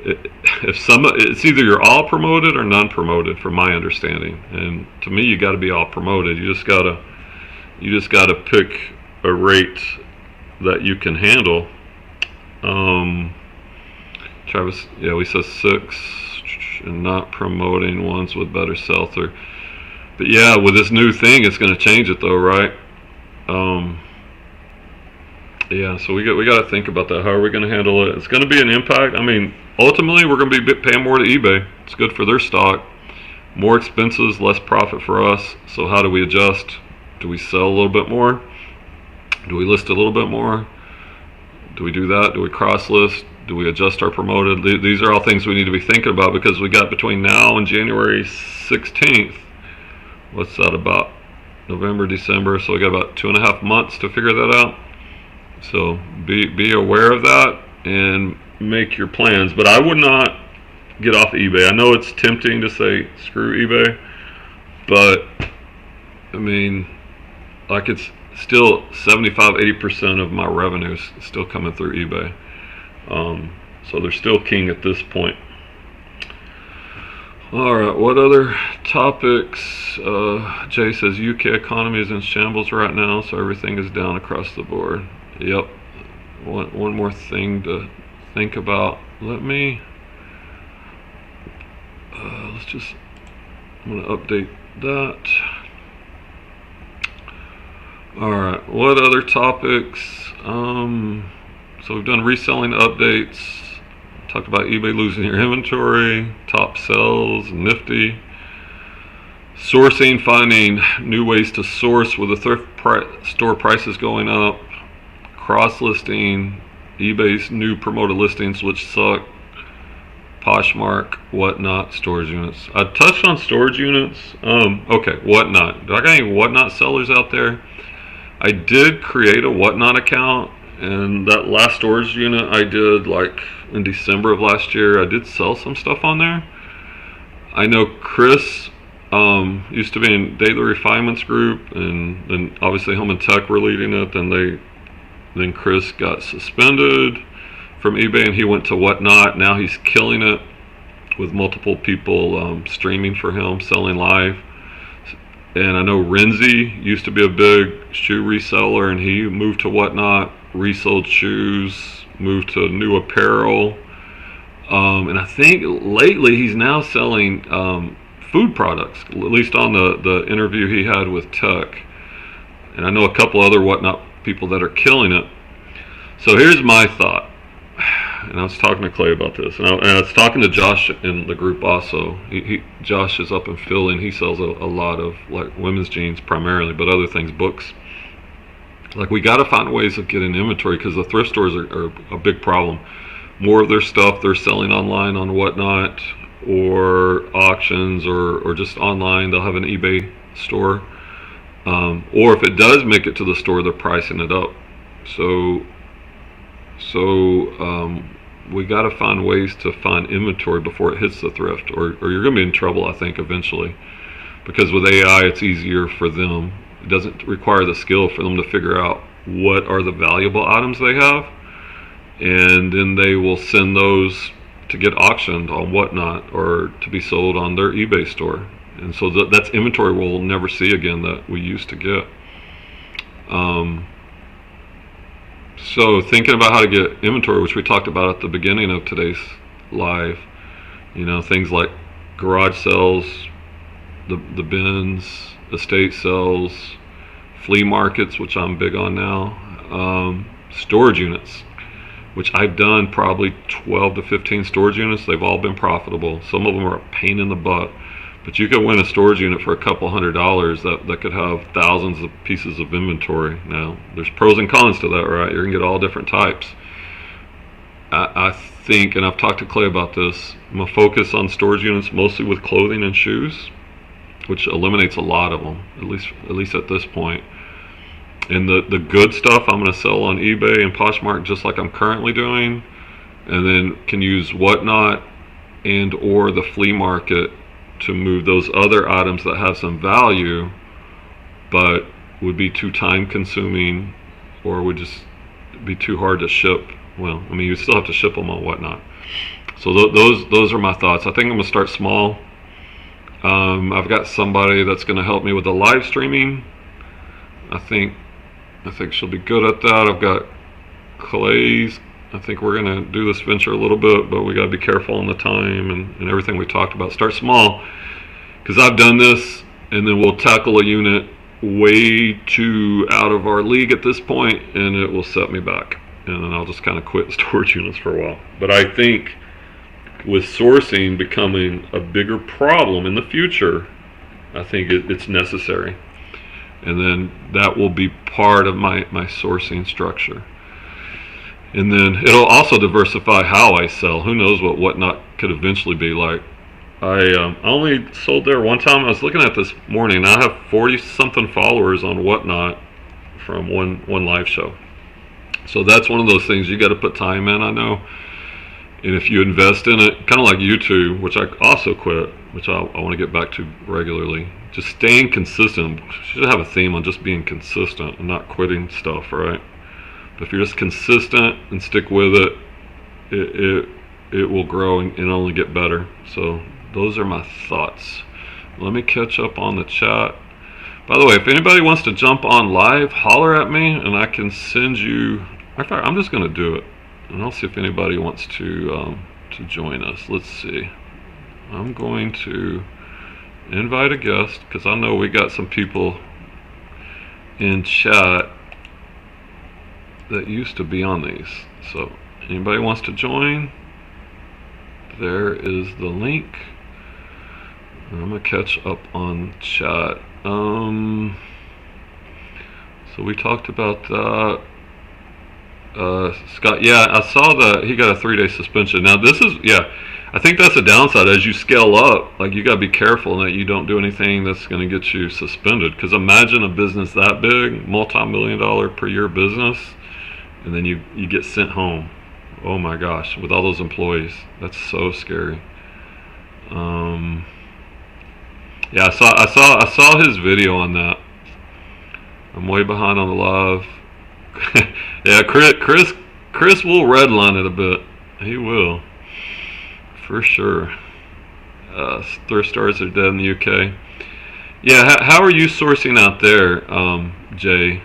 Speaker 1: it's either you're all promoted or none promoted, from my understanding. And to me, you got to be all promoted. You just gotta pick a rate that you can handle. Travis, yeah, we said 6, and not promoting ones with better sell-through. But yeah, with this new thing, it's going to change it though, right? Yeah, so we got to think about that. How are we going to handle it? It's going to be an impact. I mean, ultimately, we're going to be paying more to eBay. It's good for their stock. More expenses, less profit for us. So how do we adjust? Do we sell a little bit more? Do we list a little bit more? Do we do that? Do we cross list? Do we adjust our promoted? These are all things we need to be thinking about, because we got between now and January 16th. What's that, about November, December? So we got about 2.5 months to figure that out. So be aware of that and make your plans. But I would not get off eBay. I know it's tempting to say screw eBay, but I mean, like, it's still 75-80% of my revenue is still coming through eBay. So they're still king at this point. Alright, what other topics? Jay says UK economy is in shambles right now, so everything is down across the board. Yep. One more thing to think about. Let me I'm going to update that. Alright, what other topics? So we've done reselling updates, talked about eBay losing your inventory, top sells, Nifty, sourcing, finding new ways to source with the thrift store prices going up, cross-listing, eBay's new promoted listings which suck, Poshmark, WhatNot, storage units. I touched on storage units. Okay, WhatNot. Do I got any WhatNot sellers out there? I did create a WhatNot account, and that last storage unit I did like in December of last year, I did sell some stuff on there. I know Chris used to be in Daily Refinements group, and then obviously Home and Tech were leading it. Then Chris got suspended from eBay and he went to WhatNot. Now he's killing it with multiple people streaming for him, selling live. And I know Renzi used to be a big shoe reseller, and he moved to WhatNot, resold shoes, moved to new apparel, and I think lately he's now selling food products, at least on the interview he had with Tech. And I know a couple other WhatNot people that are killing it. So here's my thought, and I was talking to Clay about this, and I was talking to Josh in the group also. Josh is up in Philly, and he sells a lot of like women's jeans primarily, but other things, books. Like, we got to find ways of getting inventory, because the thrift stores are a big problem. More of their stuff they're selling online on WhatNot or auctions or just online. They'll have an eBay store, or if it does make it to the store, they're pricing it up. So we got to find ways to find inventory before it hits the thrift, or you're going to be in trouble, I think, eventually, because with AI it's easier for them. It doesn't require the skill for them to figure out what are the valuable items they have, and then they will send those to get auctioned on WhatNot or to be sold on their eBay store. And so that's inventory we'll never see again that we used to get. Um, so thinking about how to get inventory, which we talked about at the beginning of today's live, things like garage sales, the bins, estate sales, flea markets, which I'm big on now, storage units, which I've done probably 12 to 15 storage units. They've all been profitable. Some of them are a pain in the butt, but you could win a storage unit for a couple $100s that could have thousands of pieces of inventory. Now, there's pros and cons to that, right? You're gonna get all different types. I think, and I've talked to Clay about this, I'm gonna focus on storage units mostly with clothing and shoes, which eliminates a lot of them, at least at this point. And the good stuff I'm going to sell on eBay and Poshmark, just like I'm currently doing, and then can use WhatNot and or the flea market to move those other items that have some value but would be too time consuming or would just be too hard to ship. Well, I mean, you still have to ship them on WhatNot. So those are my thoughts. I think I'm going to start small. I've got somebody that's going to help me with the live streaming. I think she'll be good at that. I've got Clay's. I think we're going to do this venture a little bit, but we got to be careful on the time and everything we talked about. Start small, because I've done this, and then we'll tackle a unit way too out of our league at this point, and it will set me back. And then I'll just kind of quit storage units for a while. But I think with sourcing becoming a bigger problem in the future, I think it's necessary. And then that will be part of my sourcing structure. And then it'll also diversify how I sell. Who knows what WhatNot could eventually be like. I only sold there one time. I was looking at this morning. I have 40-something followers on WhatNot from one live show. So that's one of those things you got to put time in, I know. And if you invest in it, kind of like YouTube, which I also quit, which I want to get back to regularly, just staying consistent. You should have a theme on just being consistent and not quitting stuff, right? But if you're just consistent and stick with it, it will grow and only get better. So those are my thoughts. Let me catch up on the chat. By the way, if anybody wants to jump on live, holler at me and I can send you. In fact, I'm just going to do it. And I'll see if anybody wants to join us. Let's see. I'm going to invite a guest because I know we got some people in chat that used to be on these. So anybody wants to join, there is the link. I'm gonna catch up on chat. So we talked about that. Scott, yeah, I saw that he got a 3-day suspension. Now this is, yeah, I think that's a downside. As you scale up, like, you got to be careful that you don't do anything that's going to get you suspended. Because imagine a business that big, multi-million-dollar per year business, and then you get sent home. Oh my gosh, with all those employees, that's so scary. Yeah, I saw his video on that. I'm way behind on the live. Yeah, Chris will redline it a bit. He will, for sure. Thrift stores are dead in the UK. Yeah, how are you sourcing out there, Jay?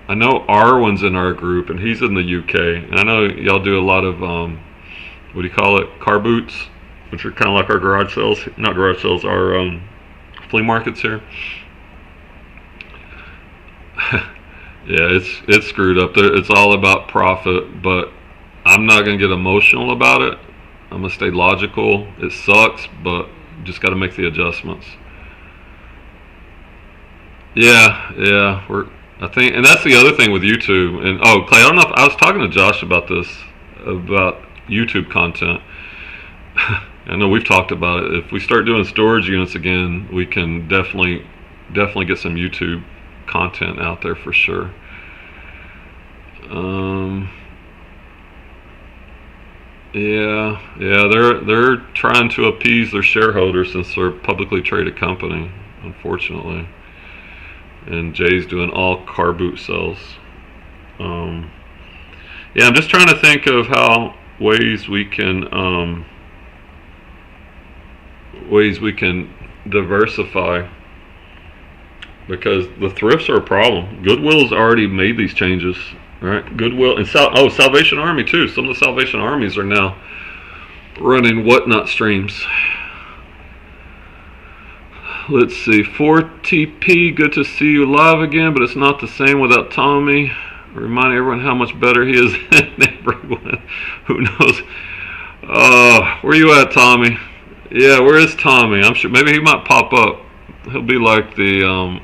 Speaker 1: I know Arwen's in our group, and he's in the UK. And I know y'all do a lot of, what do you call it, car boots, which are kind of like our garage sales. Not garage sales, our flea markets here. Yeah, it's screwed up. It's all about profit, but I'm not going to get emotional about it. I'm going to stay logical. It sucks, but just got to make the adjustments. Yeah, I think, and that's the other thing with YouTube. And oh, Clay, I don't know if I was talking to Josh about this, about YouTube content. I know we've talked about it. If we start doing storage units again, we can definitely get some YouTube content out there for sure. Yeah, they're trying to appease their shareholders since they're a publicly traded company, unfortunately. And Jay's doing all car boot sales. Yeah, I'm just trying to think of how ways we can diversify because the thrifts are a problem. Goodwill's already made these changes, right? Goodwill and Salvation Army too. Some of the Salvation Armies are now running WhatNot streams. Let's see, 4TP, good to see you live again, but it's not the same without Tommy. Remind everyone how much better he is than everyone. Who knows? Where you at, Tommy? Yeah, where is Tommy? I'm sure maybe he might pop up. He'll be like the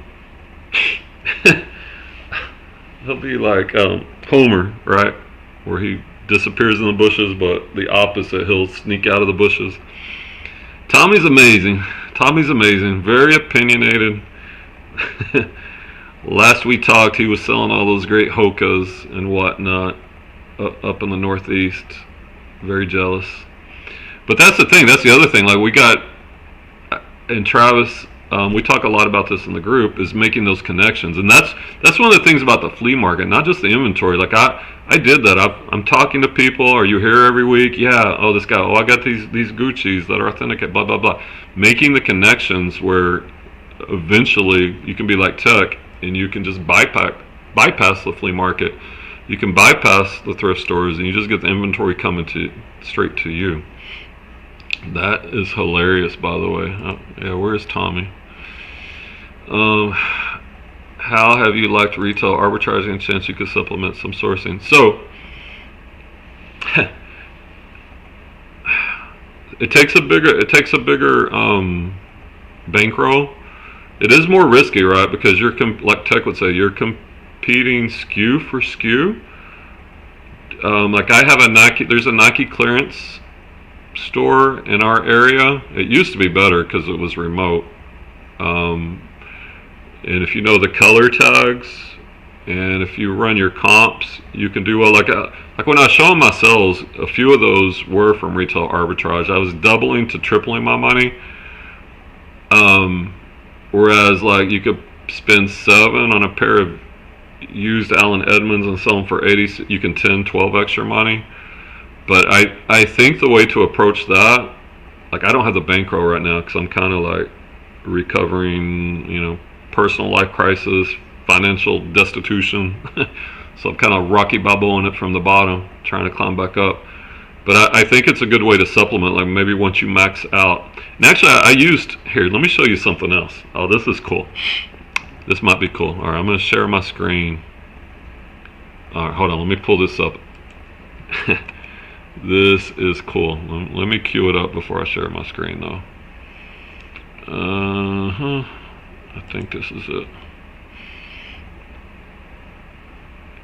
Speaker 1: he'll be like Homer, right? Where he disappears in the bushes, but the opposite, he'll sneak out of the bushes. Tommy's amazing. Tommy's amazing. Very opinionated. Last we talked, he was selling all those great Hokas and whatnot up in the Northeast. Very jealous. But that's the thing. That's the other thing. Like we got, and Travis, we talk a lot about this in the group, is making those connections. And that's one of the things about the flea market, not just the inventory. Like I did that. I'm talking to people. Are you here every week? Yeah. Oh, this guy. Oh, I got these Gucci's that are authentic. Blah blah blah. Making the connections where eventually you can be like Tech and you can just bypass the flea market. You can bypass the thrift stores and you just get the inventory coming straight to you. That is hilarious, by the way. Yeah, where's Tommy? How have you liked retail arbitraging and chance you could supplement some sourcing? So it takes a bigger bankroll. It is more risky, right? Because you're like Tech would say, you're competing SKU for SKU. Like I have a Nike. There's a Nike clearance store in our area. It used to be better because it was remote. And if you know the color tags, and if you run your comps, you can do well. Like when I was showing my sales, a few of those were from retail arbitrage. I was doubling to tripling my money. Whereas like you could spend $7 on a pair of used Allen Edmonds and sell them for $80. You can 10, 12 extra money. But I think the way to approach that, like I don't have the bankroll right now because I'm kind of like recovering, personal life crisis, financial destitution. So I'm kind of Rocky Balboaing it from the bottom, trying to climb back up. But I think it's a good way to supplement, like maybe once you max out. And actually here, let me show you something else. Oh, this is cool. This might be cool. All right, I'm going to share my screen. All right, hold on, let me pull this up. This is cool. Let me cue it up before I share my screen, though. I think this is it.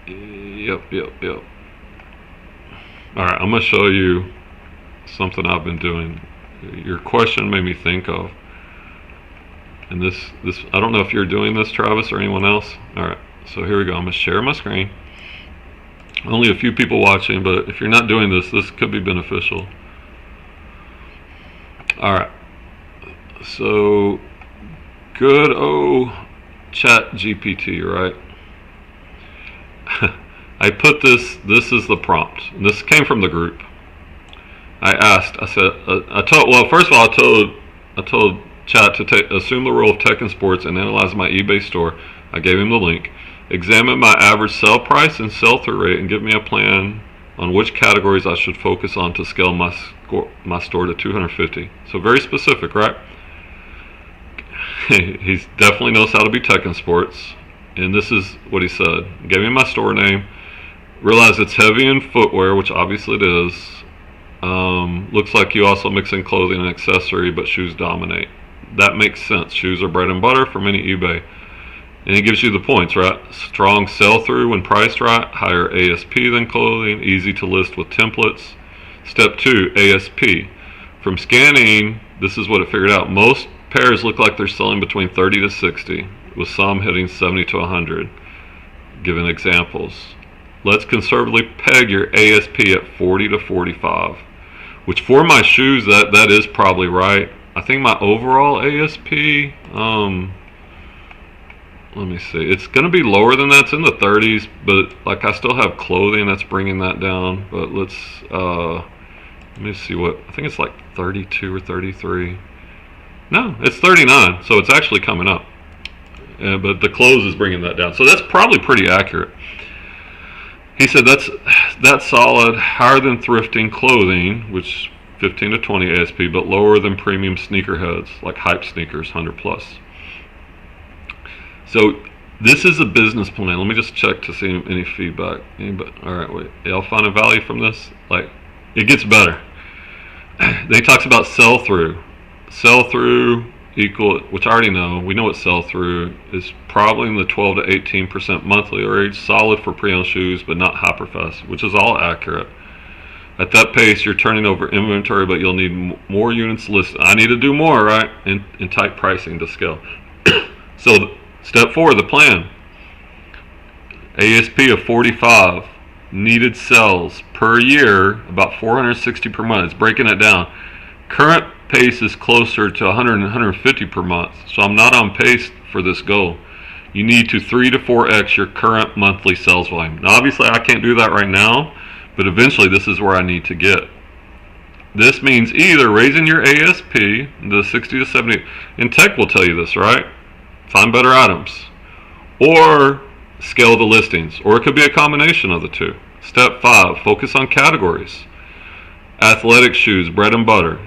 Speaker 1: Yep. All right, I'm going to show you something I've been doing. Your question made me think of. And this I don't know if you're doing this, Travis, or anyone else. All right, so here we go. I'm going to share my screen. Only a few people watching, but if you're not doing this, this could be beneficial. All right. So, good old Chat GPT, right? I put this is the prompt. This came from the group. I told first of all, I told Chat to assume the role of tech and sports and analyze my eBay store. I gave him the link. Examine my average sell price and sell-through rate and give me a plan on which categories I should focus on to scale my store to 250. So very specific, right? He definitely knows how to be tech and sports. And this is what he said. Gave me my store name. Realize it's heavy in footwear, which obviously it is. Looks like you also mix in clothing and accessory, but shoes dominate. That makes sense. Shoes are bread and butter for many eBay. And he gives you the points, right? Strong sell-through when priced right, higher ASP than clothing, easy to list with templates. Step 2, ASP. From scanning, this is what it figured out. Most pairs look like they're selling between 30 to 60, with some hitting 70 to 100. Giving examples. Let's conservatively peg your ASP at 40 to 45, which for my shoes, that is probably right. I think my overall ASP, let me see. It's going to be lower than that. It's in the 30s, but like I still have clothing that's bringing that down. But let me see what, I think it's like 32 or 33. No, it's 39, so it's actually coming up. but the close is bringing that down. So that's probably pretty accurate. He said that's solid, higher than thrifting clothing, which 15 to 20 ASP, but lower than premium sneakerheads like hype sneakers, 100 plus. So this is a business plan. Let me just check to see any feedback. Anybody? All right, wait. Y'all find a value from this? Like, it gets better. They talks about sell-through. Sell-through equal, which I already know. We know what sell-through is, probably in the 12 to 18% monthly range. Solid for pre-owned shoes, but not hyper fast, which is all accurate. At that pace, you're turning over inventory, but you'll need more units listed. I need to do more, right? And tight pricing to scale. So step 4, the plan. ASP of 45. Needed sales per year, about 460 per month. It's breaking it down. Current pace is closer to 100 and 150 per month. So I'm not on pace for this goal. You need to 3 to 4x your current monthly sales volume. Now, obviously, I can't do that right now, but eventually this is where I need to get. This means either raising your ASP to 60 to 70, and tech will tell you this, right? Find better items, or scale the listings, or it could be a combination of the two. Step 5, focus on categories. Athletic shoes, bread and butter.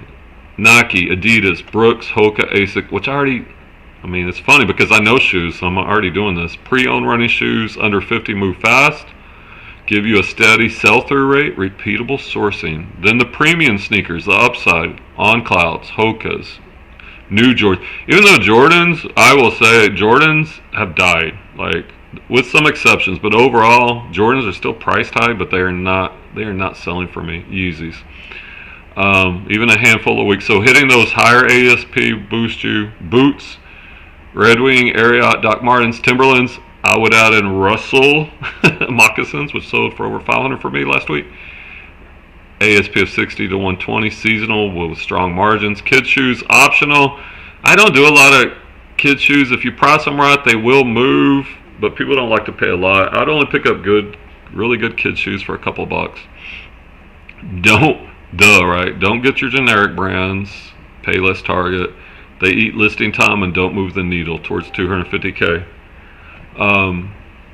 Speaker 1: Nike, Adidas, Brooks, Hoka, Asics, which it's funny because I know shoes, so I'm already doing this. Pre-owned running shoes under 50 move fast. Give you a steady sell-through rate, repeatable sourcing. Then the premium sneakers, the upside, On Clouds, Hokas, new Jordans. Even though Jordans, I will say, Jordans have died, like, with some exceptions, but overall, Jordans are still priced high, but they are not selling for me. Yeezys. Even a handful a week. So hitting those higher ASP boost you. Boots, Red Wing, Ariat, Doc Martens, Timberlands. I would add in Russell moccasins, which sold for over 500 for me last week. ASP of 60 to 120, seasonal with strong margins. Kids shoes, optional. I don't do a lot of kids shoes. If you price them right, they will move, but people don't like to pay a lot. I'd only pick up really good kids shoes for a couple bucks. Don't get your generic brands. Pay less Target. They eat listing time and don't move the needle towards 250K.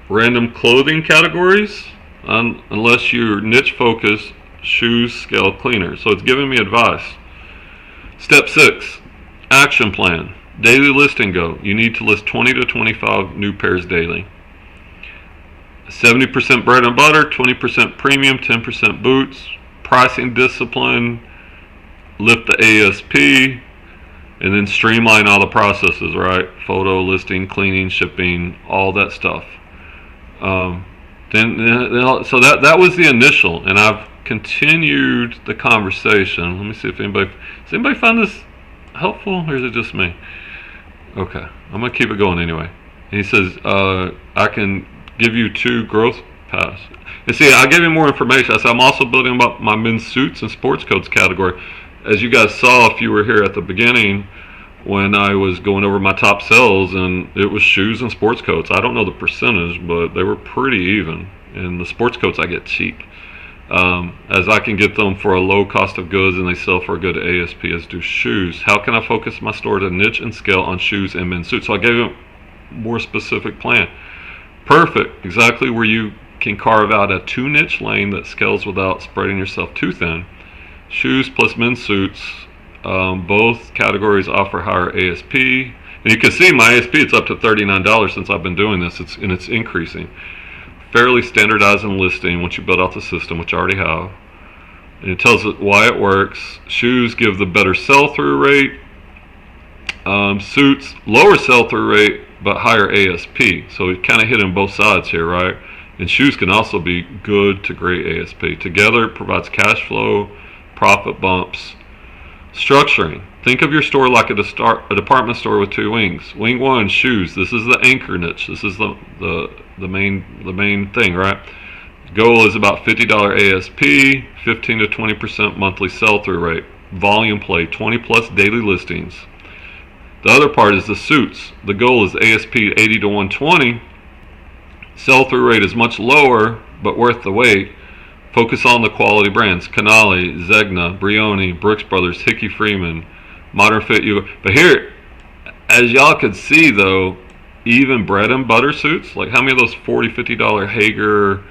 Speaker 1: Random clothing categories, unless you're niche focused, shoes scale cleaner. So it's giving me advice. Step 6, action plan. Daily listing go. You need to list 20 to 25 new pairs daily. 70% bread and butter, 20% premium, 10% boots. Pricing discipline, lift the ASP, and then streamline all the processes, right? Photo, listing, cleaning, shipping, all that stuff. So that was the initial, and I've continued the conversation. Let me see if anybody find this helpful, or is it just me? Okay, I'm gonna keep it going anyway. And he says, I can give you 2 growth paths. And see, I gave him more information. I said, I'm also building up my men's suits and sports coats category. As you guys saw, if you were here at the beginning, when I was going over my top sales, and it was shoes and sports coats. I don't know the percentage, but they were pretty even. And the sports coats I get cheap, as I can get them for a low cost of goods, and they sell for a good ASP, as do shoes. How can I focus my store to niche and scale on shoes and men's suits? So I gave him a more specific plan. Perfect, exactly where you can carve out a 2 niche lane that scales without spreading yourself too thin. Shoes plus men's suits, both categories offer higher ASP, and you can see my ASP, it's up to $39 since I've been doing this, and it's increasing. Fairly standardized in listing once you build out the system, which I already have, and it tells it why it works. Shoes give the better sell-through rate, suits lower sell-through rate but higher ASP, so it kind of hit on both sides here, right? And shoes can also be good to great ASP. Together it provides cash flow, profit bumps. Structuring. Think of your store like a department store with 2 wings. Wing 1, shoes. This is the anchor niche. This is the main thing, right? Goal is about $50 ASP, 15 to 20% monthly sell-through rate. Volume play, 20 plus daily listings. The other part is the suits. The goal is ASP 80 to 120. Sell-through rate is much lower, but worth the wait. Focus on the quality brands: Canali, Zegna, Brioni, Brooks Brothers, Hickey Freeman, Modern Fit. But here, as y'all could see though, even bread and butter suits. Like how many of those $40, $50 Hager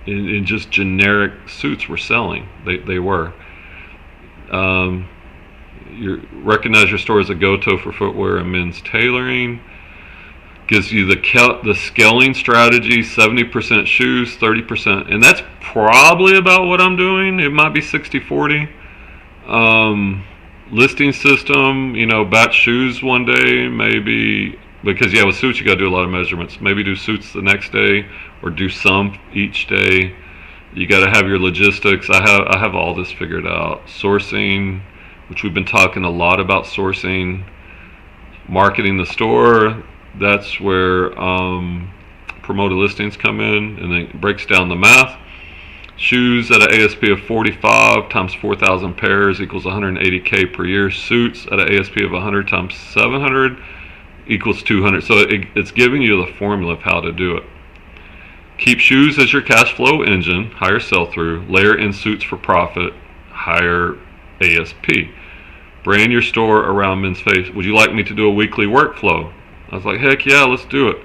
Speaker 1: in just generic suits were selling? They were. You recognize your store as a go-to for footwear and men's tailoring. Gives you the scaling strategy, 70% shoes, 30%, and that's probably about what I'm doing. It might be 60-40. Listing system, batch shoes one day, maybe, because with suits you got to do a lot of measurements. Maybe do suits the next day, or do some each day. You got to have your logistics. I have all this figured out. Sourcing, which we've been talking a lot about sourcing. Marketing the store. That's where promoted listings come in, and then it breaks down the math. Shoes at an ASP of 45 times 4,000 pairs equals 180K per year. Suits at an ASP of 100 times 700 equals 200. So it's giving you the formula of how to do it. Keep shoes as your cash flow engine, higher sell-through. Layer in suits for profit, higher ASP. Brand your store around men's face. Would you like me to do a weekly workflow? I was like, heck yeah, let's do it.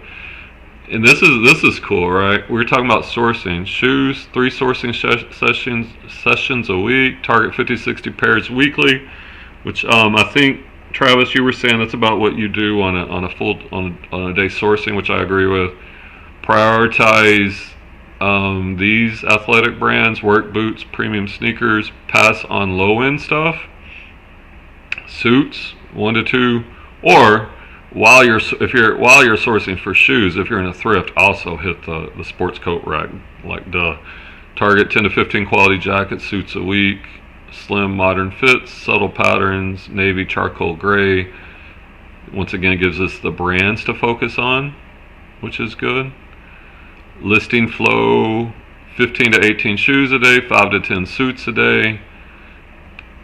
Speaker 1: And this is cool, right? We were talking about sourcing. Shoes, 3 sourcing sessions a week. Target 50-60 pairs weekly, which I think, Travis, you were saying that's about what you do on a day sourcing, which I agree with. Prioritize these athletic brands, work boots, premium sneakers. Pass on low-end stuff. Suits, 1 to 2, or while you're sourcing for shoes, if you're in a thrift, also hit the sports coat rack. Like target 10 to 15 quality jacket suits a week, slim modern fits, subtle patterns, navy, charcoal, gray. Once again, it gives us the brands to focus on, which is good. Listing flow, 15 to 18 shoes a day, 5 to 10 suits a day.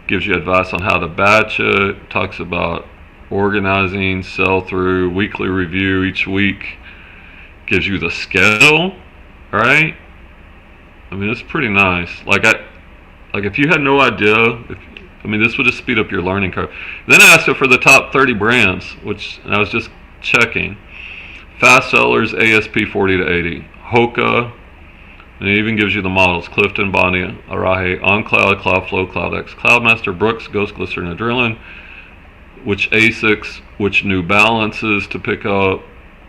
Speaker 1: Gives you advice on how to batch it. Talks about organizing, sell through, weekly review each week. Gives you the schedule, right? I mean, it's pretty nice. Like if you had no idea, this would just speed up your learning curve. Then I asked it for the top 30 brands, which I was just checking. Fast sellers, ASP 40 to 80. Hoka, and it even gives you the models: Clifton, Bondi, Arahi, OnCloud, Cloudflow, CloudX, Cloudmaster, Brooks, Ghost, Glycerin, Adrenaline. Which ASICs, which New Balances to pick up,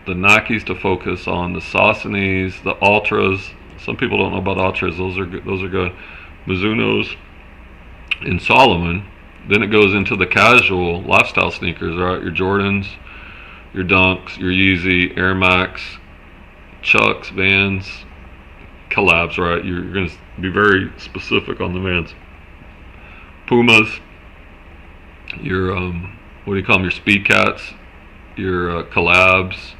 Speaker 1: the Nikes to focus on, the Sauconys, the Ultras. Some people don't know about Ultras. Those are good. Mizunos, and Solomon. Then it goes into the casual lifestyle sneakers, right? Your Jordans, your Dunks, your Yeezy, Air Max, Chucks, Vans, collabs, right? You're going to be very specific on the Vans. Pumas, your what do you call them? Your Speed Cats, your collabs,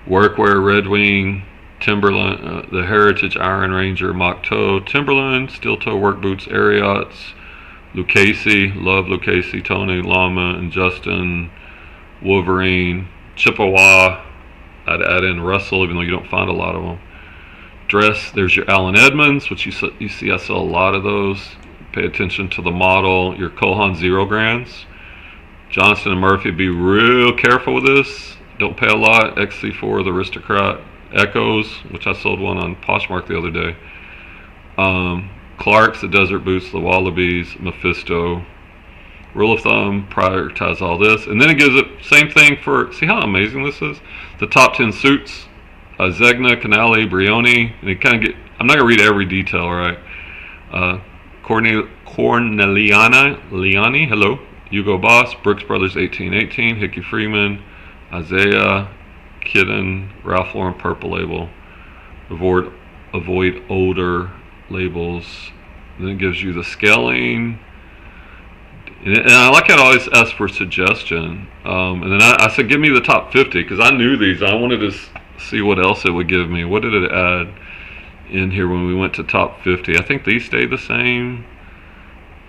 Speaker 1: workwear, Red Wing, Timberland, the Heritage Iron Ranger, Mock Toe, Timberland, Steel Toe work boots, Ariats, Lucchese, love Lucchese, Tony, Llama, and Justin, Wolverine, Chippewa. I'd add in Russell, even though you don't find a lot of them. Dress, there's your Allen Edmonds, which you see I sell a lot of those. Pay attention to the model. Your Kohan Zero Grands. Johnston and Murphy, be real careful with this. Don't pay a lot. XC4, the Aristocrat. Echoes, which I sold one on Poshmark the other day. Clark's, the Desert Boots, the Wallabies, Mephisto. Rule of thumb, prioritize all this. And then it gives it, same thing for, see how amazing this is? The top 10 suits, Zegna, Canali, Brioni. And it kind of get, I'm not going to read every detail, right? Corneliana, Liani, hello. Hugo Boss, Brooks Brothers 1818, Hickey Freeman, Isaiah, Kitten, Ralph Lauren Purple Label. Avoid older labels. Then it gives you the scaling. And I like how it always asks for suggestion. And then I said, give me the top 50, because I knew these. I wanted to see what else it would give me. What did it add in here when we went to top 50? I think these stayed the same.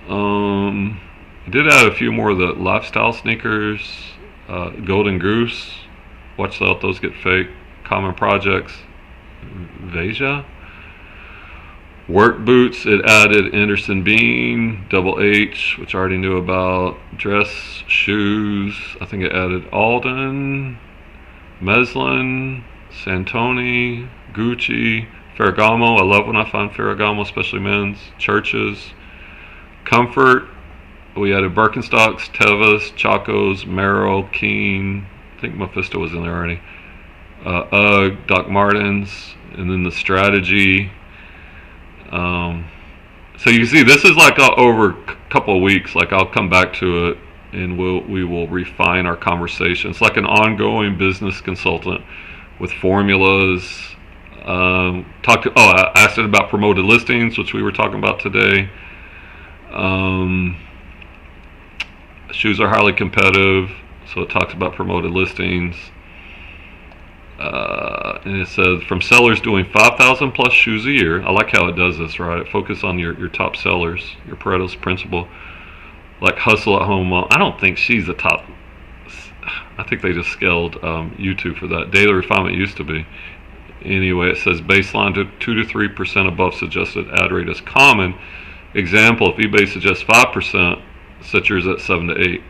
Speaker 1: It did add a few more of the lifestyle sneakers. Golden Goose. Watch out, those get fake. Common Projects. Veja. Work boots, it added Anderson Bean, Double H, which I already knew about. Dress shoes, I think it added Alden, Meslin, Santoni, Gucci, Ferragamo. I love when I find Ferragamo, especially men's. Churches. Comfort, we added Birkenstocks, Tevas, Chacos, Merrill, Keen. I think Mephisto was in there already. UGG, Doc Martens, and then the Strategy. So you see, this is like over a couple of weeks. Like I'll come back to it, and we will refine our conversation. It's like an ongoing business consultant with formulas. I asked it about promoted listings, which we were talking about today. Shoes are highly competitive, so it talks about promoted listings. And it says from sellers doing 5,000 plus shoes a year. I like how it does this, right? Focus on your top sellers, your Pareto's principle. Like Hustle at Home. I don't think she's the top. I think they just scaled YouTube for that. Daily Refinement used to be. Anyway, it says baseline to 2 to 3% above suggested ad rate is common. Example, if eBay suggests 5%, set yours at 7 to 8.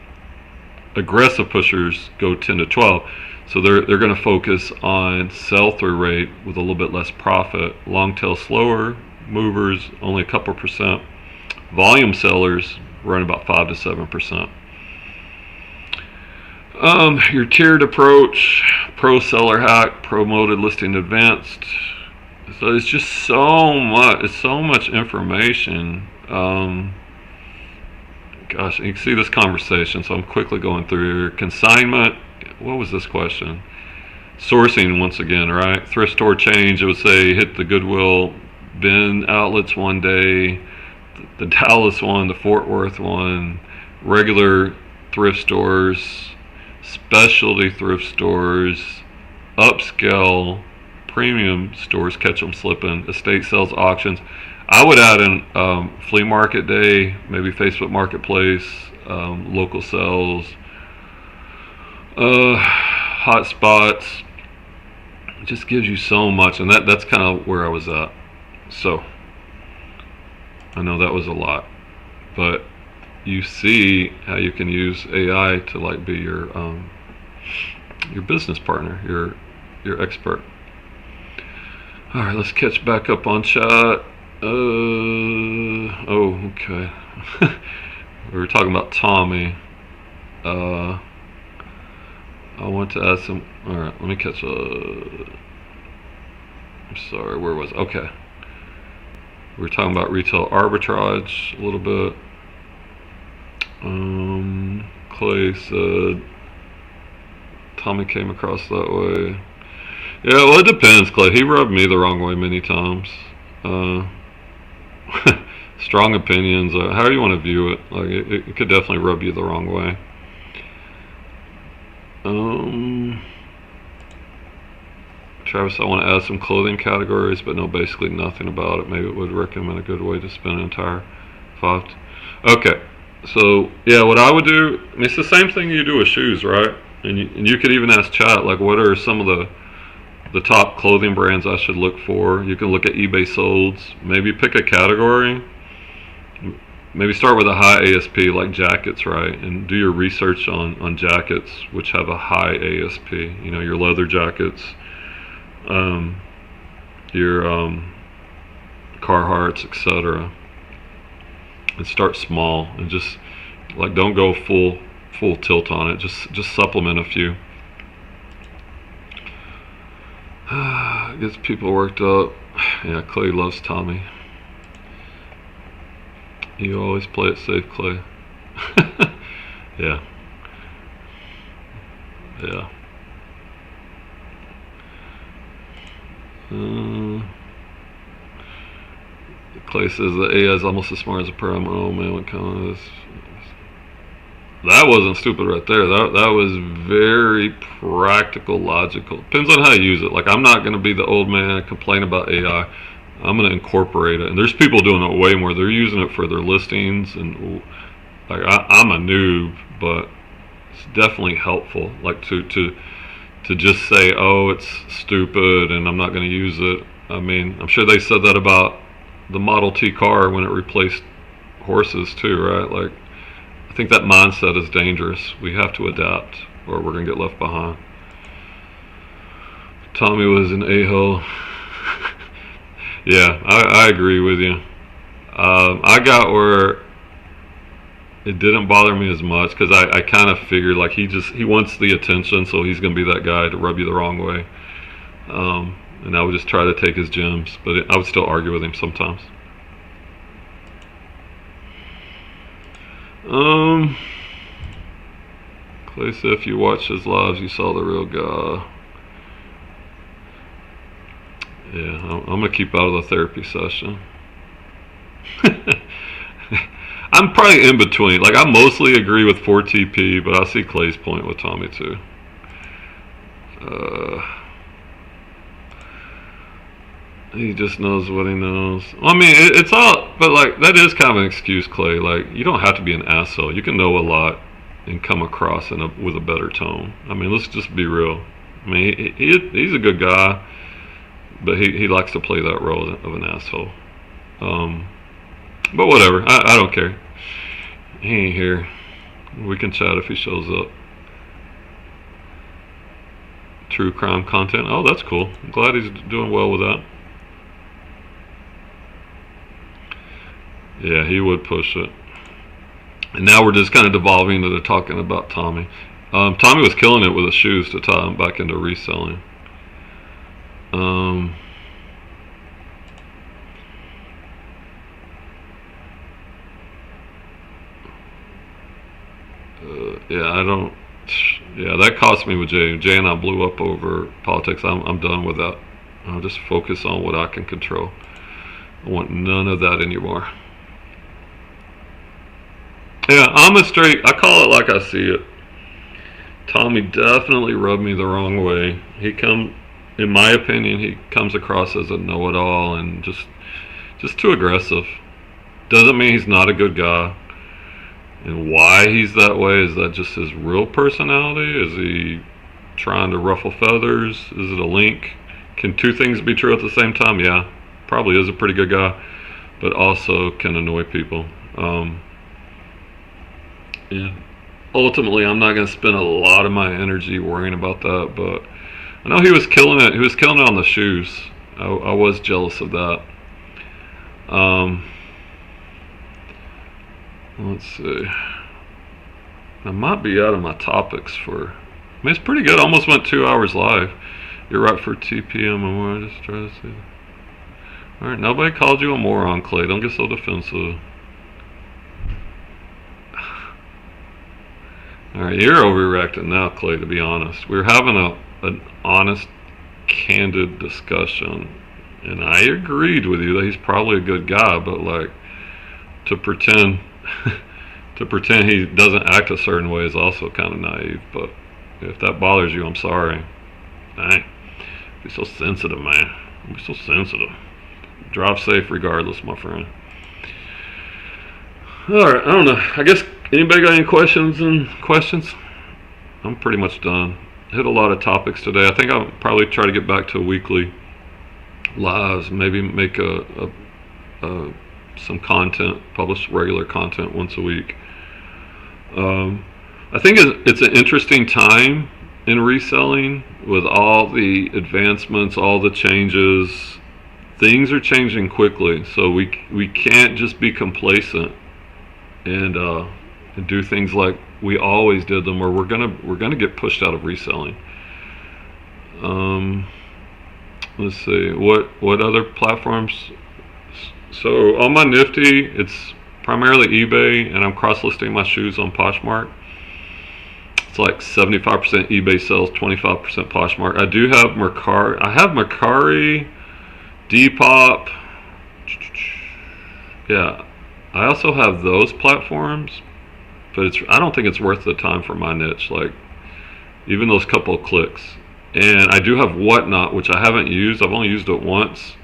Speaker 1: Aggressive pushers go 10 to 12. So they're going to focus on sell-through rate with a little bit less profit. Long tail slower movers, only a couple percent. Volume sellers run about 5 to 7%. Your tiered approach, pro seller hack, promoted listing advanced. So it's just so much. It's so much information. Gosh, you can see this conversation. So I'm quickly going through here. Consignment. What was this question? Sourcing once again, right? Thrift store change. It would say hit the Goodwill bin outlets one day, the Dallas one, the Fort Worth one, regular thrift stores, specialty thrift stores, upscale premium stores, catch them slipping, estate sales, auctions. I would add in flea market day, maybe Facebook Marketplace, local sales, hot spots. It just gives you so much, and that's kind of where I was at. So I know that was a lot, but you see how you can use AI to like be your business partner, your expert. All right, let's catch back up on chat. Okay. We were talking about Tommy. I want to ask him. All right, let me catch. I'm sorry, where was? Okay. We were talking about retail arbitrage a little bit. Clay said Tommy came across that way. Yeah, well, it depends, Clay. He rubbed me the wrong way many times. Strong opinions, however you want to view it, like it could definitely rub you the wrong way. Travis, I want to add some clothing categories, but know basically nothing about it. Maybe it would recommend a good way to spend an entire 5. Okay, so yeah, what I would do, I mean, it's the same thing you do with shoes, right? And you could even ask chat, like, what are some of the top clothing brands I should look for? You can look at eBay solds, maybe pick a category, maybe start with a high ASP like jackets, right? And do your research on jackets which have a high ASP, you know, your leather jackets, your Carhartts, etc. And start small and just like don't go full tilt on it, just supplement a few. Gets people worked up. Yeah, Clay loves Tommy. You always play it safe, Clay. Yeah. Yeah. Clay says the AI is almost as smart as a program. Oh man, what kind of this? That wasn't stupid right there. That was very practical, logical. Depends on how you use it. Like, I'm not going to be the old man complain about AI. I'm going to incorporate it. And there's people doing it way more. They're using it for their listings. And like, I'm a noob, but it's definitely helpful. Like to just say, oh, it's stupid and I'm not going to use it. I mean, I'm sure they said that about the Model T car when it replaced horses too, right? Like, I think that mindset is dangerous. We have to adapt or we're gonna get left behind. Tommy was an a-hole. Yeah, I agree with you. I got where it didn't bother me as much because I kind of figured like he wants the attention, so he's gonna be that guy to rub you the wrong way. And I would just try to take his gems, but I would still argue with him sometimes. Clay said if you watched his lives, you saw the real guy. Yeah, I'm gonna keep out of the therapy session. I'm probably in between. Like, I mostly agree with 4TP, but I see Clay's point with Tommy too. He just knows what he knows. Well, I mean, it's all, but like, that is kind of an excuse, Clay. Like, you don't have to be an asshole. You can know a lot and come across with a better tone. I mean, let's just be real. I mean, he's a good guy, but he likes to play that role of an asshole. But whatever, I don't care. He ain't here. We can chat if he shows up. True crime content. Oh, that's cool. I'm glad he's doing well with that. Yeah, he would push it. And now we're just kind of devolving into talking about Tommy. Tommy was killing it with the shoes to tie him back into reselling. Yeah, that cost me with Jay. Jay and I blew up over politics. I'm done with that. I'll just focus on what I can control. I want none of that anymore. Yeah, I call it like I see it. Tommy definitely rubbed me the wrong way. In my opinion, he comes across as a know-it-all and just too aggressive. Doesn't mean he's not a good guy. And why he's that way, is that just his real personality? Is he trying to ruffle feathers? Is it a link? Can two things be true at the same time? Yeah, probably is a pretty good guy, but also can annoy people. Yeah. Ultimately, I'm not going to spend a lot of my energy worrying about that, but I know he was killing it. He was killing it on the shoes. I was jealous of that. Let's see. I might be out of my topics for. I mean, it's pretty good. Almost went 2 hours live. You're right for TPM and more. Just try to see. All right, nobody called you a moron, Clay. Don't get so defensive. All right, you're overreacting now, Clay. To be honest, we're having an honest, candid discussion, and I agreed with you that he's probably a good guy, but like to pretend he doesn't act a certain way is also kind of naive. But if that bothers you, I'm sorry. Dang, be so sensitive, man. Be so sensitive. Drive safe regardless, my friend. Alright, I don't know. I guess anybody got any questions? I'm pretty much done. Hit a lot of topics today. I think I'll probably try to get back to weekly lives. Maybe make some content, publish regular content once a week. I think it's an interesting time in reselling with all the advancements, all the changes. Things are changing quickly, so we can't just be complacent and do things like we always did them, or we're gonna get pushed out of reselling. Let's see, what other platforms? So on my Nifty, it's primarily eBay, and I'm cross-listing my shoes on Poshmark. It's like 75% eBay sales, 25% Poshmark. I do have Mercari. I have Mercari, Depop. Yeah, I also have those platforms, but I don't think it's worth the time for my niche. Like, even those couple of clicks. And I do have WhatNot, which I haven't used. I've only used it once.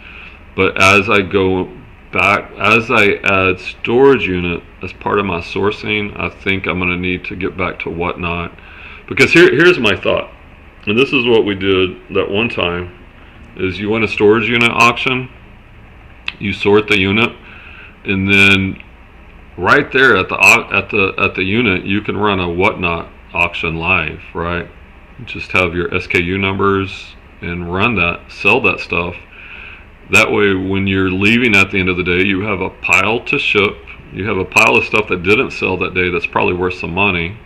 Speaker 1: But as I go back, as I add storage unit as part of my sourcing, I think I'm going to need to get back to WhatNot. Because here's my thought. And this is what we did that one time. Is you win a storage unit auction. You sort the unit, and then right there at the unit, you can run a WhatNot auction live, right? Just have your SKU numbers and run that, sell that stuff. That way, when you're leaving at the end of the day, you have a pile to ship. You have a pile of stuff that didn't sell that day that's probably worth some money.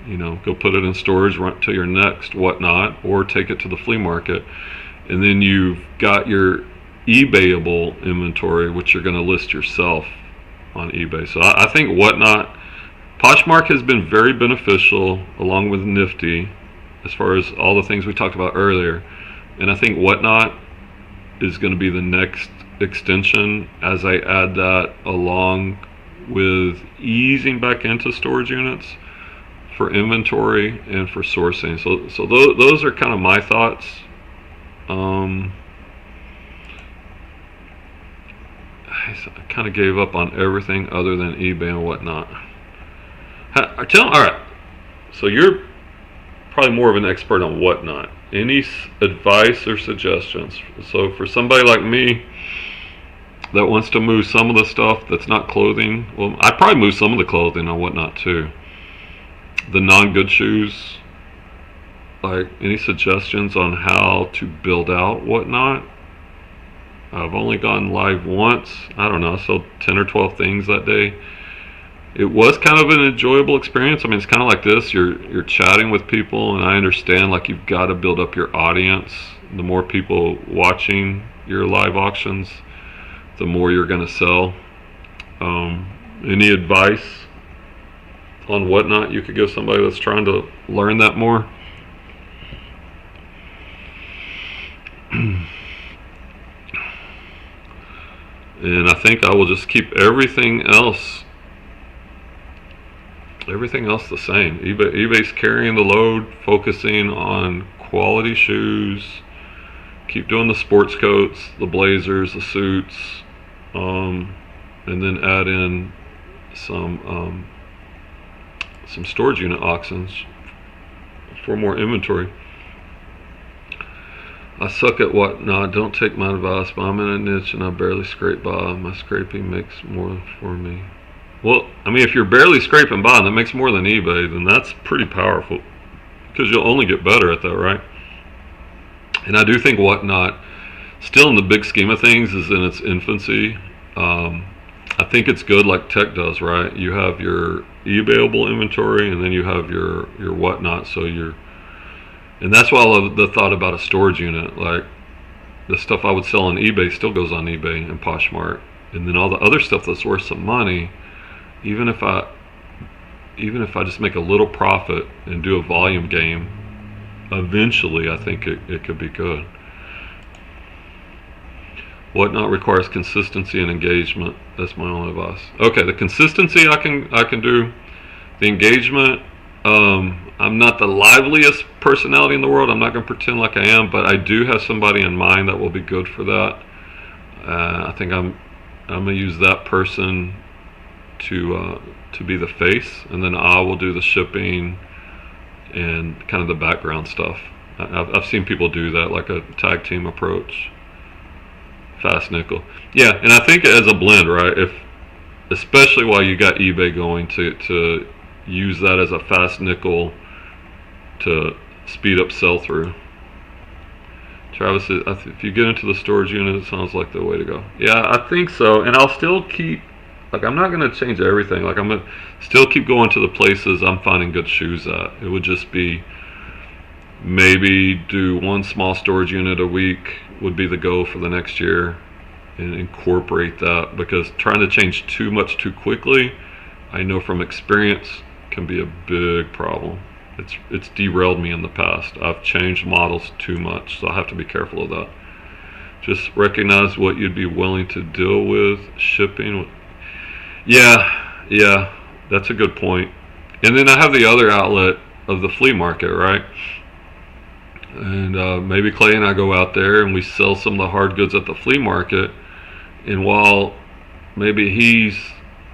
Speaker 1: You know, go put it in storage, run to your next WhatNot, or take it to the flea market. And then you've got your eBayable inventory, which you're going to list yourself on eBay. So I think WhatNot, Poshmark has been very beneficial along with Nifty as far as all the things we talked about earlier. And I think WhatNot is going to be the next extension as I add that along with easing back into storage units for inventory and for sourcing. So those are kind of my thoughts. I kind of gave up on everything other than eBay and WhatNot. All right, so you're probably more of an expert on WhatNot. Any advice or suggestions? So for somebody like me that wants to move some of the stuff that's not clothing, well, I'd probably move some of the clothing on WhatNot too. The non-good shoes, like any suggestions on how to build out WhatNot? I've only gone live once. I don't know, I sold 10 or 12 things that day. It was kind of an enjoyable experience. I mean, it's kind of like this. You're chatting with people, and I understand like you've got to build up your audience. The more people watching your live auctions, the more you're going to sell. Any advice on WhatNot you could give somebody that's trying to learn that more? And I think I will just keep everything else the same. eBay's carrying the load, focusing on quality shoes. Keep doing the sports coats, the blazers, the suits, and then add in some storage unit auctions for more inventory. I suck at WhatNot. Don't take my advice, but I'm in a niche and I barely scrape by. My scraping makes more for me. Well, I mean, if you're barely scraping by and that makes more than eBay, then that's pretty powerful, because you'll only get better at that, right? And I do think WhatNot, still in the big scheme of things, is in its infancy. I think it's good like tech does, right? You have your eBayable inventory, and then you have your WhatNot. And that's why I love the thought about a storage unit. Like, the stuff I would sell on eBay still goes on eBay and Poshmark, and then all the other stuff that's worth some money, even if I just make a little profit and do a volume game, eventually I think it could be good. WhatNot requires consistency and engagement. That's my only advice. Okay, the consistency I can do. The engagement, I'm not the liveliest personality in the world. I'm not going to pretend like I am, but I do have somebody in mind that will be good for that. I think I'm going to use that person to be the face, and then I will do the shipping and kind of the background stuff. I've seen people do that, like a tag team approach. Fast nickel. Yeah, and I think as a blend, right? Especially while you got eBay going, to use that as a fast nickel to speed up sell-through. Travis says, if you get into the storage unit, it sounds like the way to go. Yeah, I think so. And I'll still keep, like, I'm not going to change everything. Like, I'm going to still keep going to the places I'm finding good shoes at. It would just be maybe do one small storage unit a week would be the goal for the next year, and incorporate that, because trying to change too much too quickly, I know from experience, can be a big problem. It's derailed me in the past. I've changed models too much, so I have to be careful of that. Just recognize what you'd be willing to deal with shipping. Yeah, that's a good point. And then I have the other outlet of the flea market, right? And maybe Clay and I go out there and we sell some of the hard goods at the flea market, and while maybe he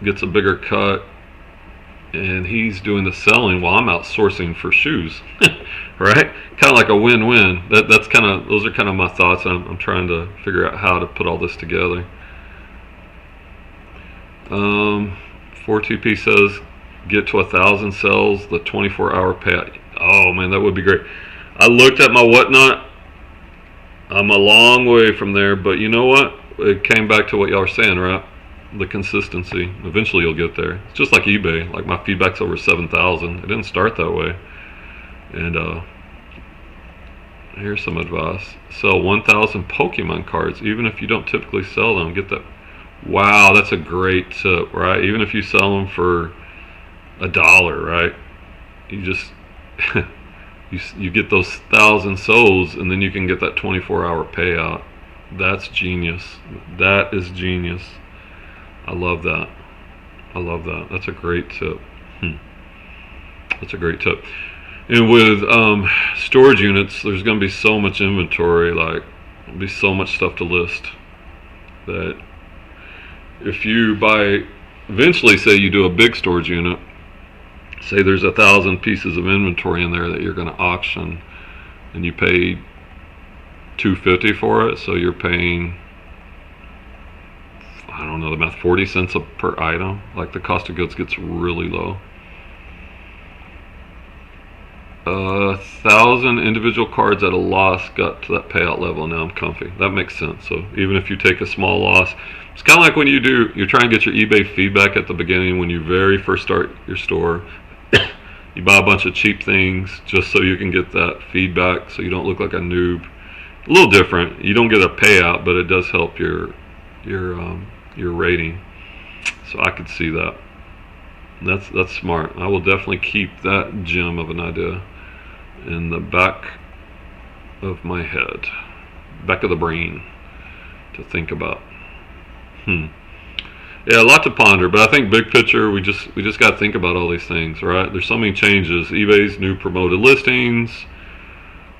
Speaker 1: gets a bigger cut and he's doing the selling while I'm out sourcing for shoes, right? Kind of like a win-win. Those are kind of my thoughts. I'm trying to figure out how to put all this together. 4TP says get to 1,000 sales, the 24-hour payout. Oh man, that would be great. I looked at my WhatNot. I'm a long way from there, but you know what? It came back to what y'all are saying, right? The consistency. Eventually you'll get there. It's just like eBay. Like my feedback's over 7,000. It didn't start that way. And here's some advice. Sell 1,000 Pokemon cards, even if you don't typically sell them. Get that. Wow, that's a great tip, right? Even if you sell them for $1, right? You just you get those 1,000 souls, and then you can get that 24-hour payout. That's genius. That is genius. I love that. I love that. That's a great tip. That's a great tip. And with storage units, there's going to be so much inventory. Like, there'll be so much stuff to list that if you buy, eventually say you do a big storage unit, say there's 1,000 pieces of inventory in there that you're going to auction, and you pay $250 for it, so you're paying, I don't know the math, 40 cents per item. Like, the cost of goods gets really low. 1,000 individual cards at a loss got to that payout level. Now I'm comfy. That makes sense. So even if you take a small loss, it's kind of like when you're trying to get your eBay feedback at the beginning when you very first start your store. You buy a bunch of cheap things just so you can get that feedback, so you don't look like a noob. A little different. You don't get a payout, but it does help your rating. So I could see that. That's smart. I will definitely keep that gem of an idea in the back of my head, back of the brain, to think about. Yeah, a lot to ponder, but I think big picture, we just got to think about all these things, right? There's so many changes. eBay's new promoted listings,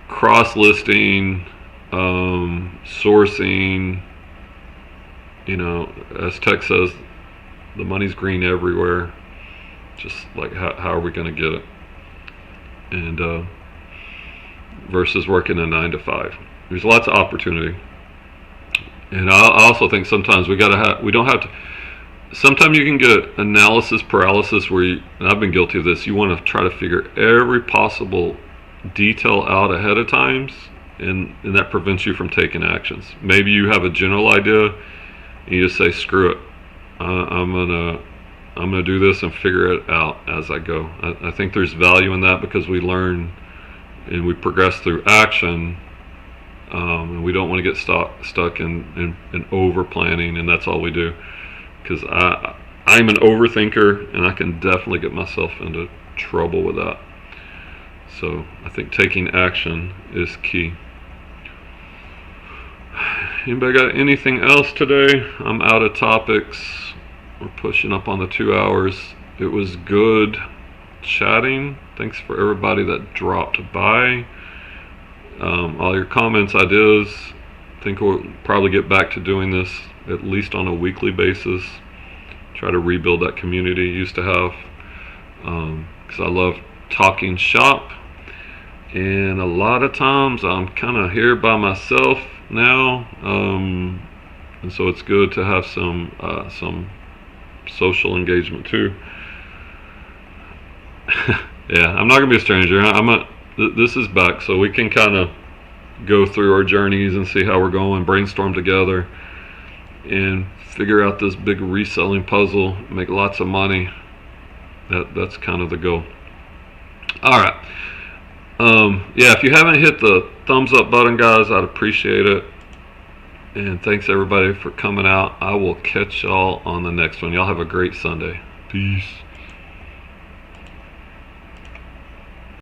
Speaker 1: cross listing, sourcing. You know, as Tech says, the money's green everywhere. Just like how are we going to get it? And versus working a 9 to 5. There's lots of opportunity. And I also think sometimes we don't have to. Sometimes you can get analysis paralysis where and I've been guilty of this, you want to try to figure every possible detail out ahead of time, and that prevents you from taking actions. Maybe you have a general idea and you just say, screw it, I'm gonna do this and figure it out as I go. I think there's value in that because we learn and we progress through action, and we don't want to get stuck in over planning, and that's all we do. Because I'm an overthinker, and I can definitely get myself into trouble with that. So I think taking action is key. Anybody got anything else today? I'm out of topics. We're pushing up on the 2 hours. It was good chatting. Thanks for everybody that dropped by. All your comments, ideas. I think we'll probably get back to doing this at least on a weekly basis. Try to rebuild that community you used to have, because I love talking shop, and a lot of times I'm kind of here by myself now, and so it's good to have some social engagement too. Yeah, I'm not gonna be a stranger. This is back, so we can kind of go through our journeys and see how we're going, brainstorm together, and figure out this big reselling puzzle, make lots of money. That's kind of the goal. Alright. Yeah, if you haven't hit the thumbs up button, guys, I'd appreciate it. And thanks everybody for coming out. I will catch y'all on the next one. Y'all have a great Sunday. Peace.